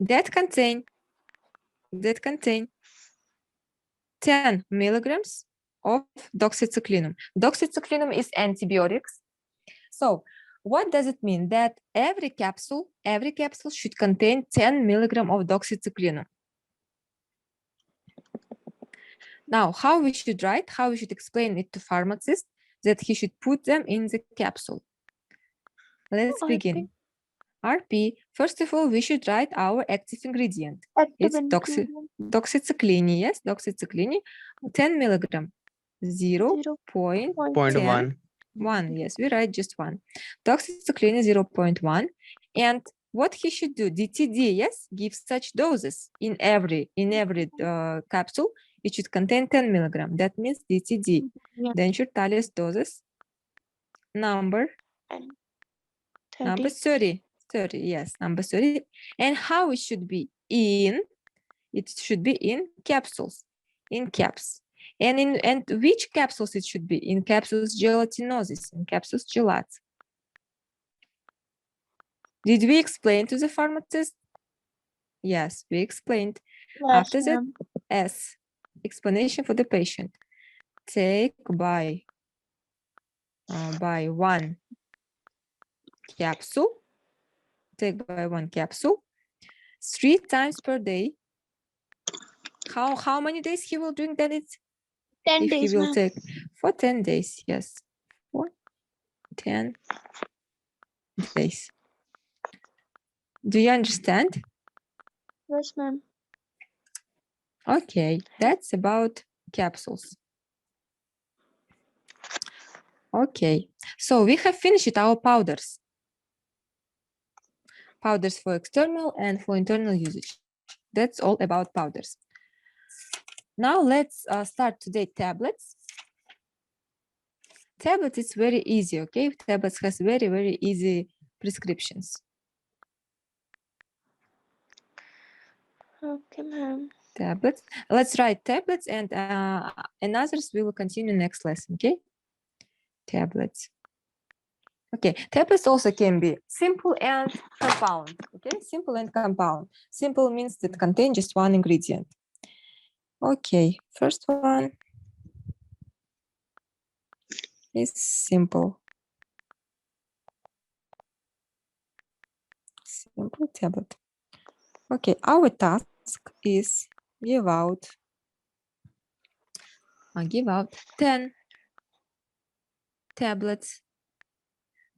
that contain 10 milligrams of doxycyclinum. Doxycyclinum is antibiotics. So what does it mean? That every capsule should contain 10 milligram of doxycyclinum. Now, how we should write, how we should explain it to pharmacist that he should put them in the capsule. Let's begin. RP, first of all, we should write our active ingredient. It's doxycycline, yes, doxycycline, 10 milligram, 0.1. Yes, we write just one. Doxycycline 0.1. And what he should do, DTD, yes, give such doses in every capsule. It should contain 10 milligram. That means DTD. Denture tales doses. Number 30. 30, yes, number 30. And how it should be in? It should be in capsules, in caps. And which capsules it should be? In capsules gelatinosis, in capsules gelat. Did we explain to the pharmacist? Yes, we explained. After that, S, explanation for the patient. Take by one capsule. Take by one capsule 3 times per day. How many days he will drink that? It's 10 if days, he will take for 10 days, yes, for 10 days. Do you understand? Yes, ma'am. Okay, that's about capsules. Okay, so we have finished our powders. Powders for external and for internal usage. That's all about powders. Now let's start today tablets. Tablets is very easy, okay? Tablets has very, very easy prescriptions. Okay, ma'am. Tablets. Let's write tablets and others we will continue next lesson, okay? Tablets. Okay, tablets also can be simple and compound, okay? Simple and compound. Simple means that contain just one ingredient. Okay, first one is simple. Simple tablet. Okay, our task is give out 10 tablets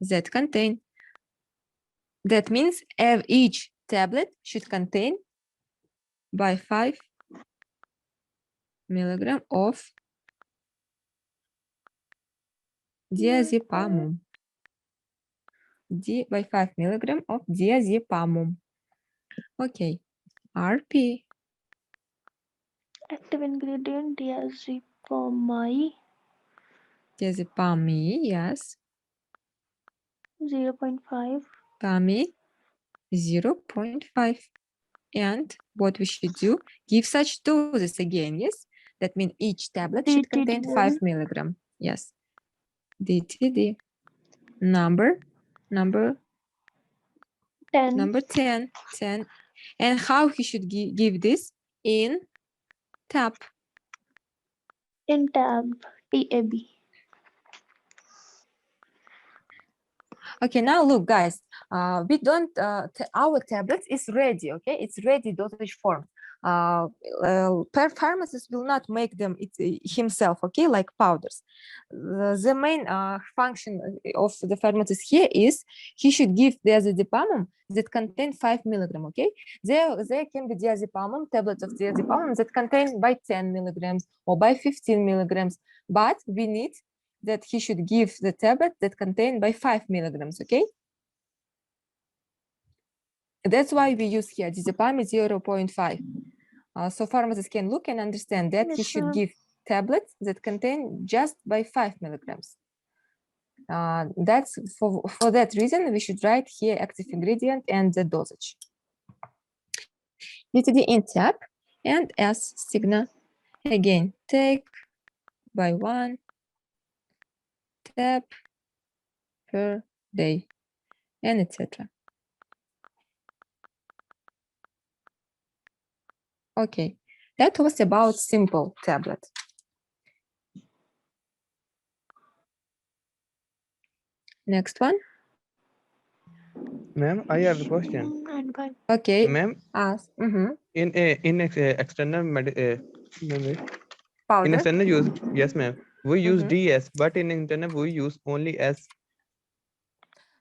that contain, that means each tablet should contain by 5 milligram of diazepamum. D by 5 milligram of diazepamum. Okay, RP. Active ingredient diazepamide Diazepamide, yes. 0.5. Pami 0.5. And what we should do, give such doses again, yes? That means each tablet should contain 5 milligram. Yes. DTD. Number 10. number 10. 10. And how he should give this? In tab. In tab. TAB. Okay, now look, guys, we don't, our tablets is ready, okay? It's ready dosage form. Per pharmacist will not make them himself, okay, like powders. The main function of the pharmacist here is he should give diazepam that contain 5 milligram, okay? There can be diazepam, tablets of diazepam that contain by 10 milligrams or by 15 milligrams, but we need that he should give the tablet that contain by 5 milligrams, okay? That's why we use here diazepam 0.5. So pharmacists can look and understand that he should give tablets that contain just by 5 milligrams. That's for that reason, we should write here active ingredient and the dosage. DTD in tab and S signa. Again, take by 1 tab per day, and etc. Okay, that was about simple tablet. Next one. Ma'am, I have a question. Okay. Ma'am, ask. in external Powder. in external use, yes, ma'am. We use DS, but in internal we use only S.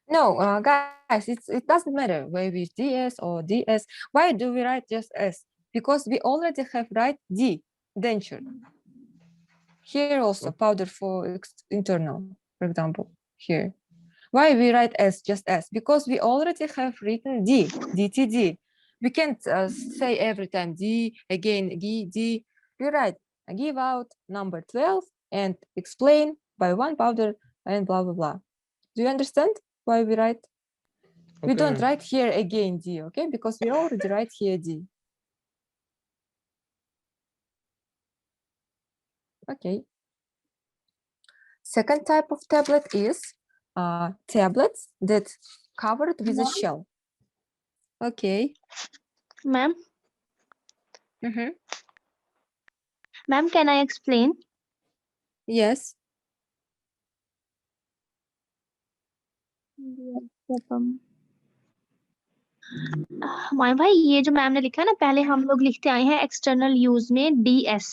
No, guys, it doesn't matter whether we use DS or DS. Why do we write just S? Because we already have write D, denture. Here also powder for internal, for example, here. Why we write S, just S? Because we already have written D, DTD. We can't say every time D, again D. We write give out number 12 and explain by 1 powder and blah, blah, blah. Do you understand why we write? Okay. We don't write here again D, okay? Because we already write here D. Okay. Second type of tablet is tablets that covered with a shell. Okay. Ma'am? Ma'am, can I explain? Yes. My भाई ये जो ma'am ने लिखा है ना, पहले हम लोग लिखते आए हैं एक्सटर्नल यूज में DS,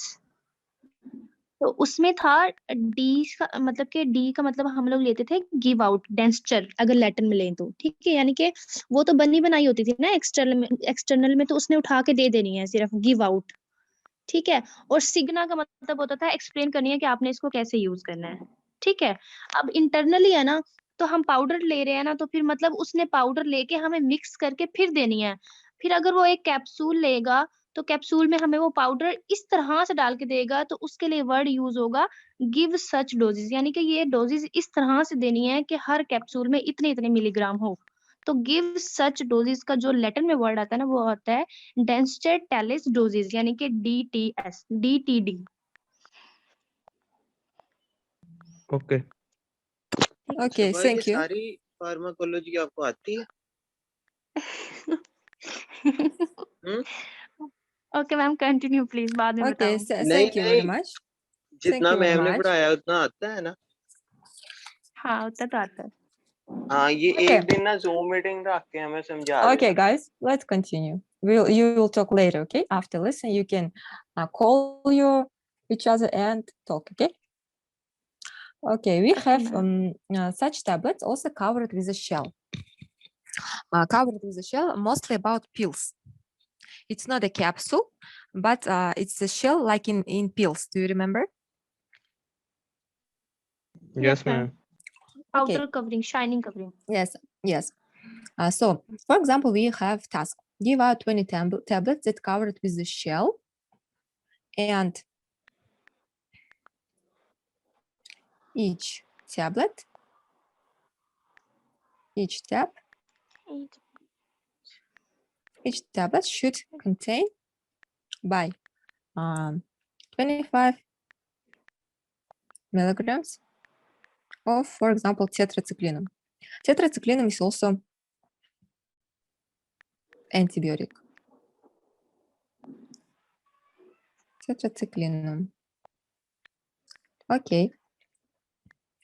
तो उसमें था डी का मतलब कि डी का मतलब हम लोग लेते थे गिव आउट, डेंस्चर अगर लैटिन में लें तो, ठीक है, यानी कि वो तो बनी बनाई होती थी ना एक्सटर्नल में तो उसने उठा के दे देनी है सिर्फ गिव आउट, ठीक है। और सिग्ना का मतलब होता था एक्सप्लेन करनी है कि आपने इसको कैसे यूज करना है, ठीक है। अब इंटरनली है ना, तो हम पाउडर ले रहे हैं ना, तो फिर मतलब उसने पाउडर लेके हमें मिक्स करके फिर देनी है। फिर अगर वो एक कैप्सूल लेगा तो कैप्सूल में हमें वो पाउडर इस तरह से डाल के देगा, तो उसके लिए वर्ड यूज होगा गिव सच डोजेस, यानी कि ये डोजेस इस तरह से देनी है कि हर कैप्सूल में इतने इतने मिलीग्राम हो। तो गिव सच डोजेस का जो लैटिन में वर्ड आता है ना, वो आता है डेंस्चर टेलिस डोजेस, यानी कि DTS, DTD। Okay okay, thank you. सारी फार्माकोलॉजी आपको आती है? ओके मैम, कंटिन्यू प्लीज, बाद में ओके, बताऊं। Thank you very much. जितना मैम ने पढ़ाया उतना आता है ना? हाँ, उतना तो आता है। हाँ, ये एक दिन ना Zoom मीटिंग रख के हमें समझा देना। Okay, guys, let's continue. You will talk later, okay? After listen, you can call each other and talk, okay? Okay, we have such tablets also covered with a shell. Covered with a shell, mostly about pills. It's not a capsule, but it's a shell like in pills. Do you remember? Yes, ma'am. Okay. Outer covering, shining covering. Yes, yes. So, for example, we have task. Give out 20 tablets that covered with the shell, and each tablet should contain by 25 milligrams of, for example, tetracyclinum. Tetracyclinum is also antibiotic. Tetracyclinum. Okay.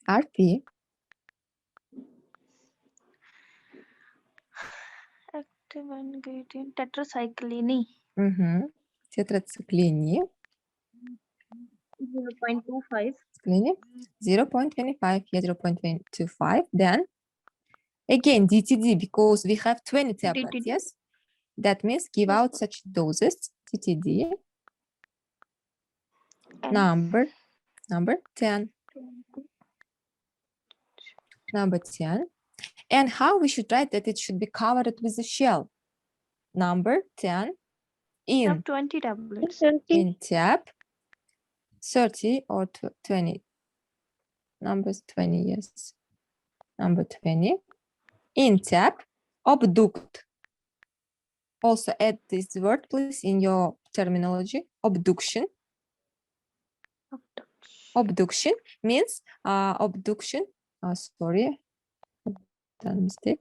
RP. Active ingredient tetracycline. Tetracycline. 0.25. 0.25. Yeah, 0.25. Then again DTD, because we have 20 tablets. DTD. Yes. That means give Yes, out such doses. TTD. and Number 10. Number 10. And how we should write that it should be covered with a shell? Number 10 in 20 tablets. in tab 30 or 20. Numbers 20, yes. Number 20. In tab obduct. Also add this word, please, in your terminology. Obduction. Obduction means obduction. Sorry, done mistake.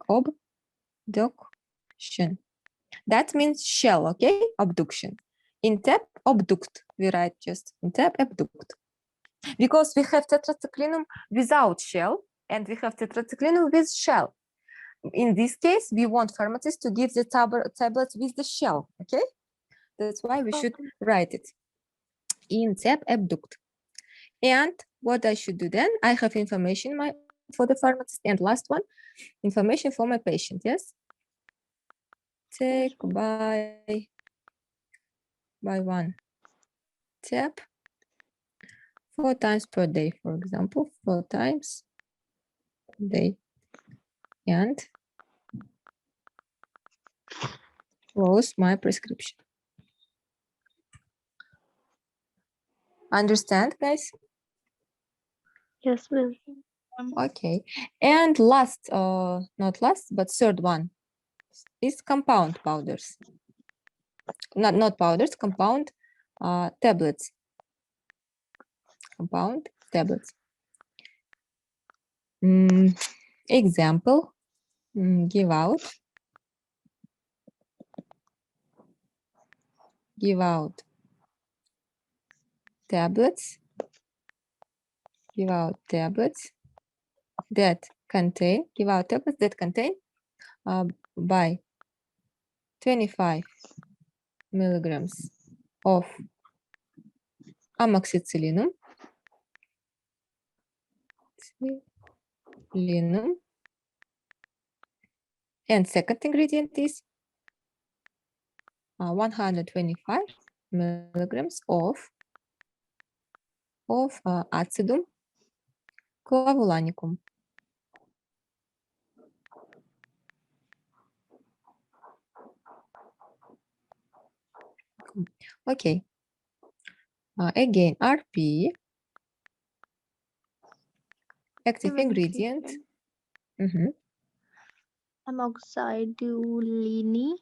Obduction. That means shell, okay? Obduction. In tab obduct. We write just in tab abduct. Because we have tetracyclinum without shell and we have tetracyclinum with shell. In this case, we want pharmacists to give the tablets with the shell, okay? That's why we should write it in tab abduct. And what I should do then, I have information for the pharmacist, and last one, information for my patient, yes? Take by one tab 4 times per day, for example, 4 times per day. And close my prescription. Understand, guys? Yes, ma'am. Okay. And last, not last, but third one is compound powders. Not powders, compound tablets. Compound tablets. Example, give out tablets. Give out tablets that contain, by 25 milligrams of amoxicillinum. And second ingredient is 125 milligrams of acidum clavulanicum. Okay. Again, RP, active ingredient. Amoxicillin.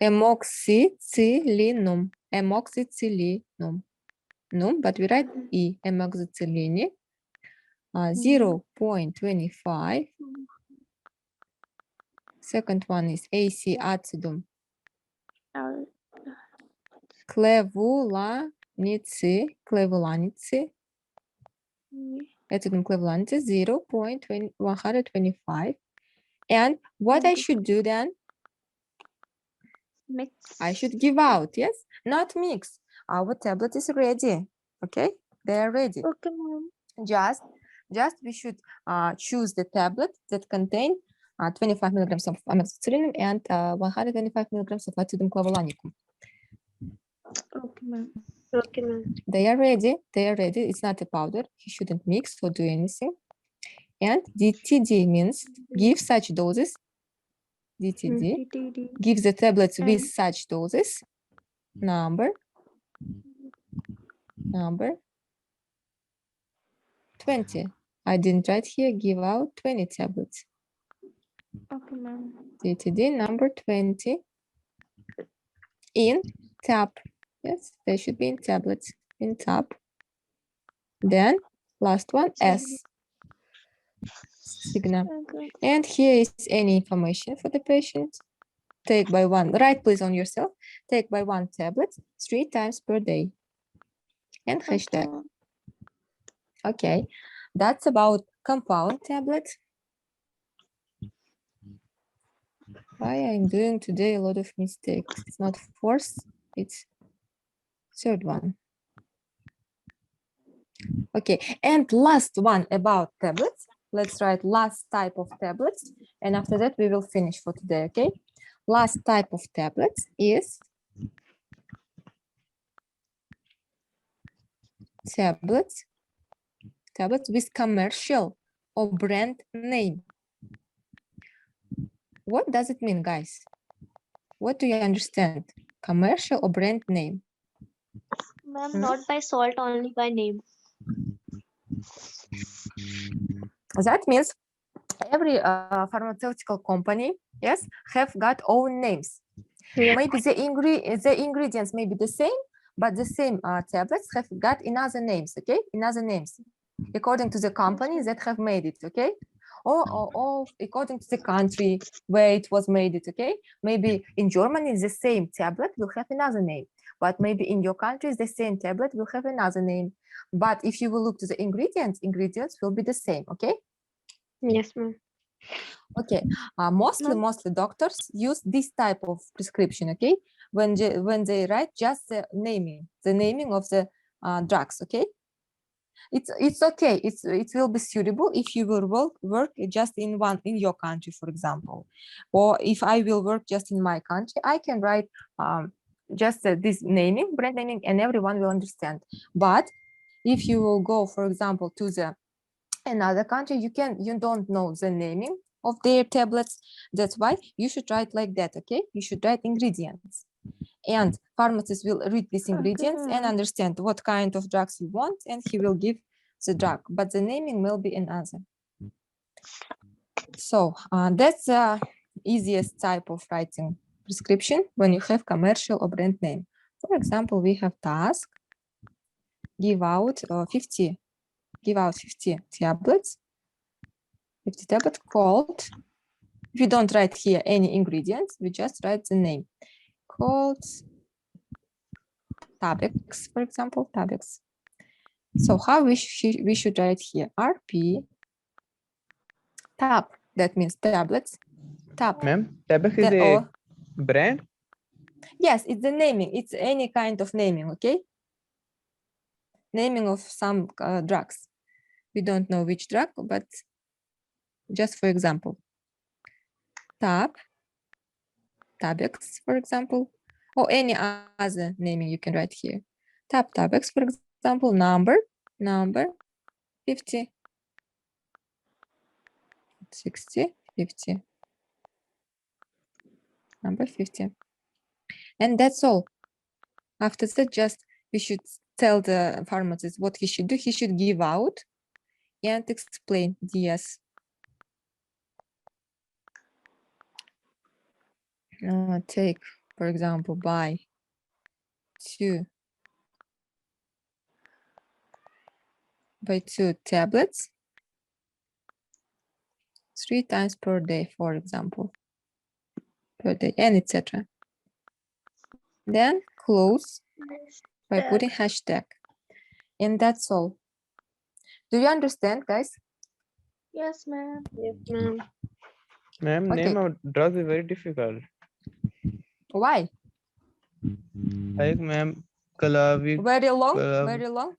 Amoxicillinum, but we write E, amoxicillin, 0.25. Second one is AC acidum clavulanici, acidum clavulanici, 0.125. And what I should do then? Mix. I should give out, yes? Not mix. Our tablet is ready, okay? They are ready. Okay, ma'am. Just we should choose the tablet that contain 25 milligrams of amoxicillin and 125 milligrams of acidum clavulanicum. Okay, ma'am. Okay, ma'am. They are ready. It's not a powder. You shouldn't mix or do anything. And DTD means give such doses. DTD, give the tablets with such doses. Number 20. I didn't write here, give out 20 tablets. Okay, ma'am. DTD number 20 in tab. Yes, they should be in tablets, in tab. Then last one, S. Signal. Okay. And here is any information for the patient. Take by one, write please on yourself. Take by one tablet 3 times per day. And hashtag. Okay, that's about compound tablets. Why I'm doing today a lot of mistakes. It's not fourth, it's third one. Okay, and last one about tablets. Let's write last type of tablets. And after that, we will finish for today, okay? Last type of tablets is tablets with commercial or brand name. What does it mean, guys? What do you understand? Commercial or brand name? Ma'am, not by salt, only by name. That means every pharmaceutical company, yes, have got own names. Maybe the ingredients may be the same, but the same tablets have got another names, okay? Another names, according to the company that have made it, okay? Or according to the country where it was made it, okay? Maybe in Germany, the same tablet will have another name, but maybe in your country, the same tablet will have another name. But if you will look to the ingredients will be the same, okay? Yes, ma'am. Okay, mostly doctors use this type of prescription, okay? When they write just the naming of the drugs, okay? It's okay. It will be suitable if you will work just in your country, for example, or if I will work just in my country, I can write just this brand naming, and everyone will understand. But if you will go, for example, to the another country, you don't know the naming of their tablets. That's why you should write like that, okay? You should write ingredients. And pharmacist will read these ingredients and understand what kind of drugs you want, and he will give the drug, but the naming will be another. So that's the easiest type of writing prescription when you have commercial or brand name. For example, we have task, give out 50 tablets, 50 tablets called, if you don't write here any ingredients, we just write the name, called Tabex, for example, Tabex. So how we should write here? RP, tab, that means tablets, tab. Ma'am, Tabex is a brand? Yes, it's the naming. It's any kind of naming, okay? Naming of some drugs. We don't know which drug, but just for example. Tab, Tabex, for example, or any other naming you can write here. Tab, Tabex, for example, number 50, 60, 50, number 50. And that's all. After that, just we should tell the pharmacist what he should do. He should give out and explain DS. Take, for example, buy 2 tablets 3 times per day, for example, per day, and etc. Then close by putting hashtag. And that's all. Do you understand, guys? Yes, ma'am. Yes, ma'am. Ma'am, Okay. name of drugs is very difficult. Why? Like, ma'am, Kalavi. Very long?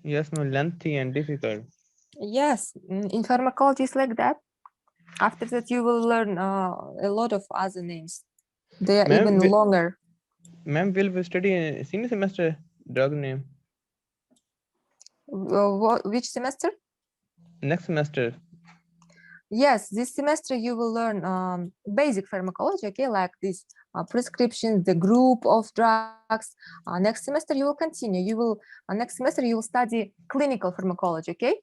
Yes, ma'am, lengthy and difficult. Yes, in pharmacology it's like that. After that, you will learn a lot of other names. They are even longer. Ma'am, will we study in senior semester drug name? Which semester? Next semester, Yes, this semester you will learn basic pharmacology, okay, like this prescription, the group of drugs. Next semester you will continue. Next semester you will study clinical pharmacology, okay?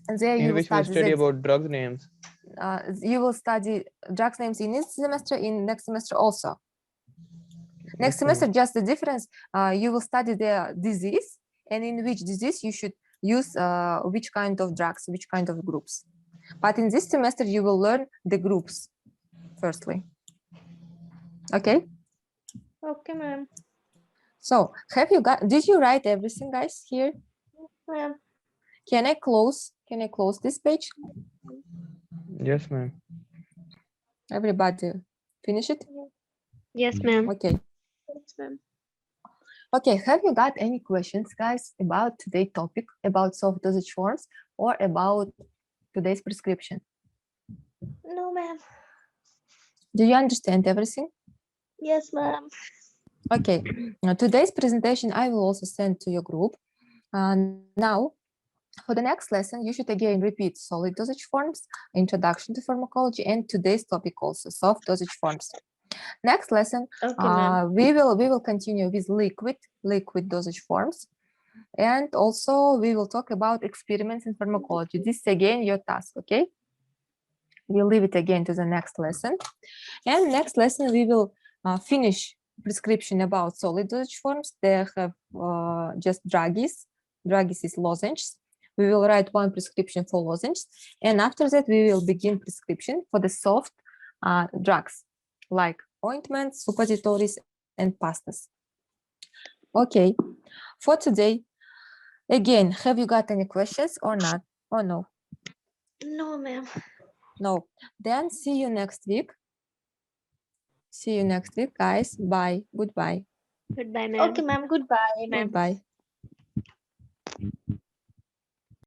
And there you In will which we study study about drug names. you will study drugs names in this semester, in next semester also. Next semester, just the difference, you will study the disease and in which disease you should use which kind of drugs, which kind of groups. But in this semester, you will learn the groups firstly. Okay? Okay, ma'am. So did you write everything, guys, here? Ma'am. Can I close this page? Yes, ma'am. Everybody finish it? Yes, ma'am. Okay. Yes, ma'am. Okay, have you got any questions, guys, about today's topic, about soft dosage forms or about today's prescription? No, ma'am. Do you understand everything? Yes, ma'am. Okay, today's presentation I will also send to your group. Now, for the next lesson, you should again repeat solid dosage forms, introduction to pharmacology, and today's topic also, soft dosage forms. Next lesson, we will continue with liquid dosage forms, and also we will talk about experiments in pharmacology. This is again your task, okay? We'll leave it again to the next lesson. And next lesson we will finish prescription about solid dosage forms. They have just druggies. Druggies is lozenges. We will write one prescription for lozenges, and after that we will begin prescription for the soft drugs like ointments, suppositories, and pastas. Okay, for today, again, have you got any questions or not? Or no? No, ma'am. No. Then see you next week. See you next week, guys. Bye. Goodbye. Goodbye, ma'am. Okay, ma'am. Goodbye, ma'am. Goodbye.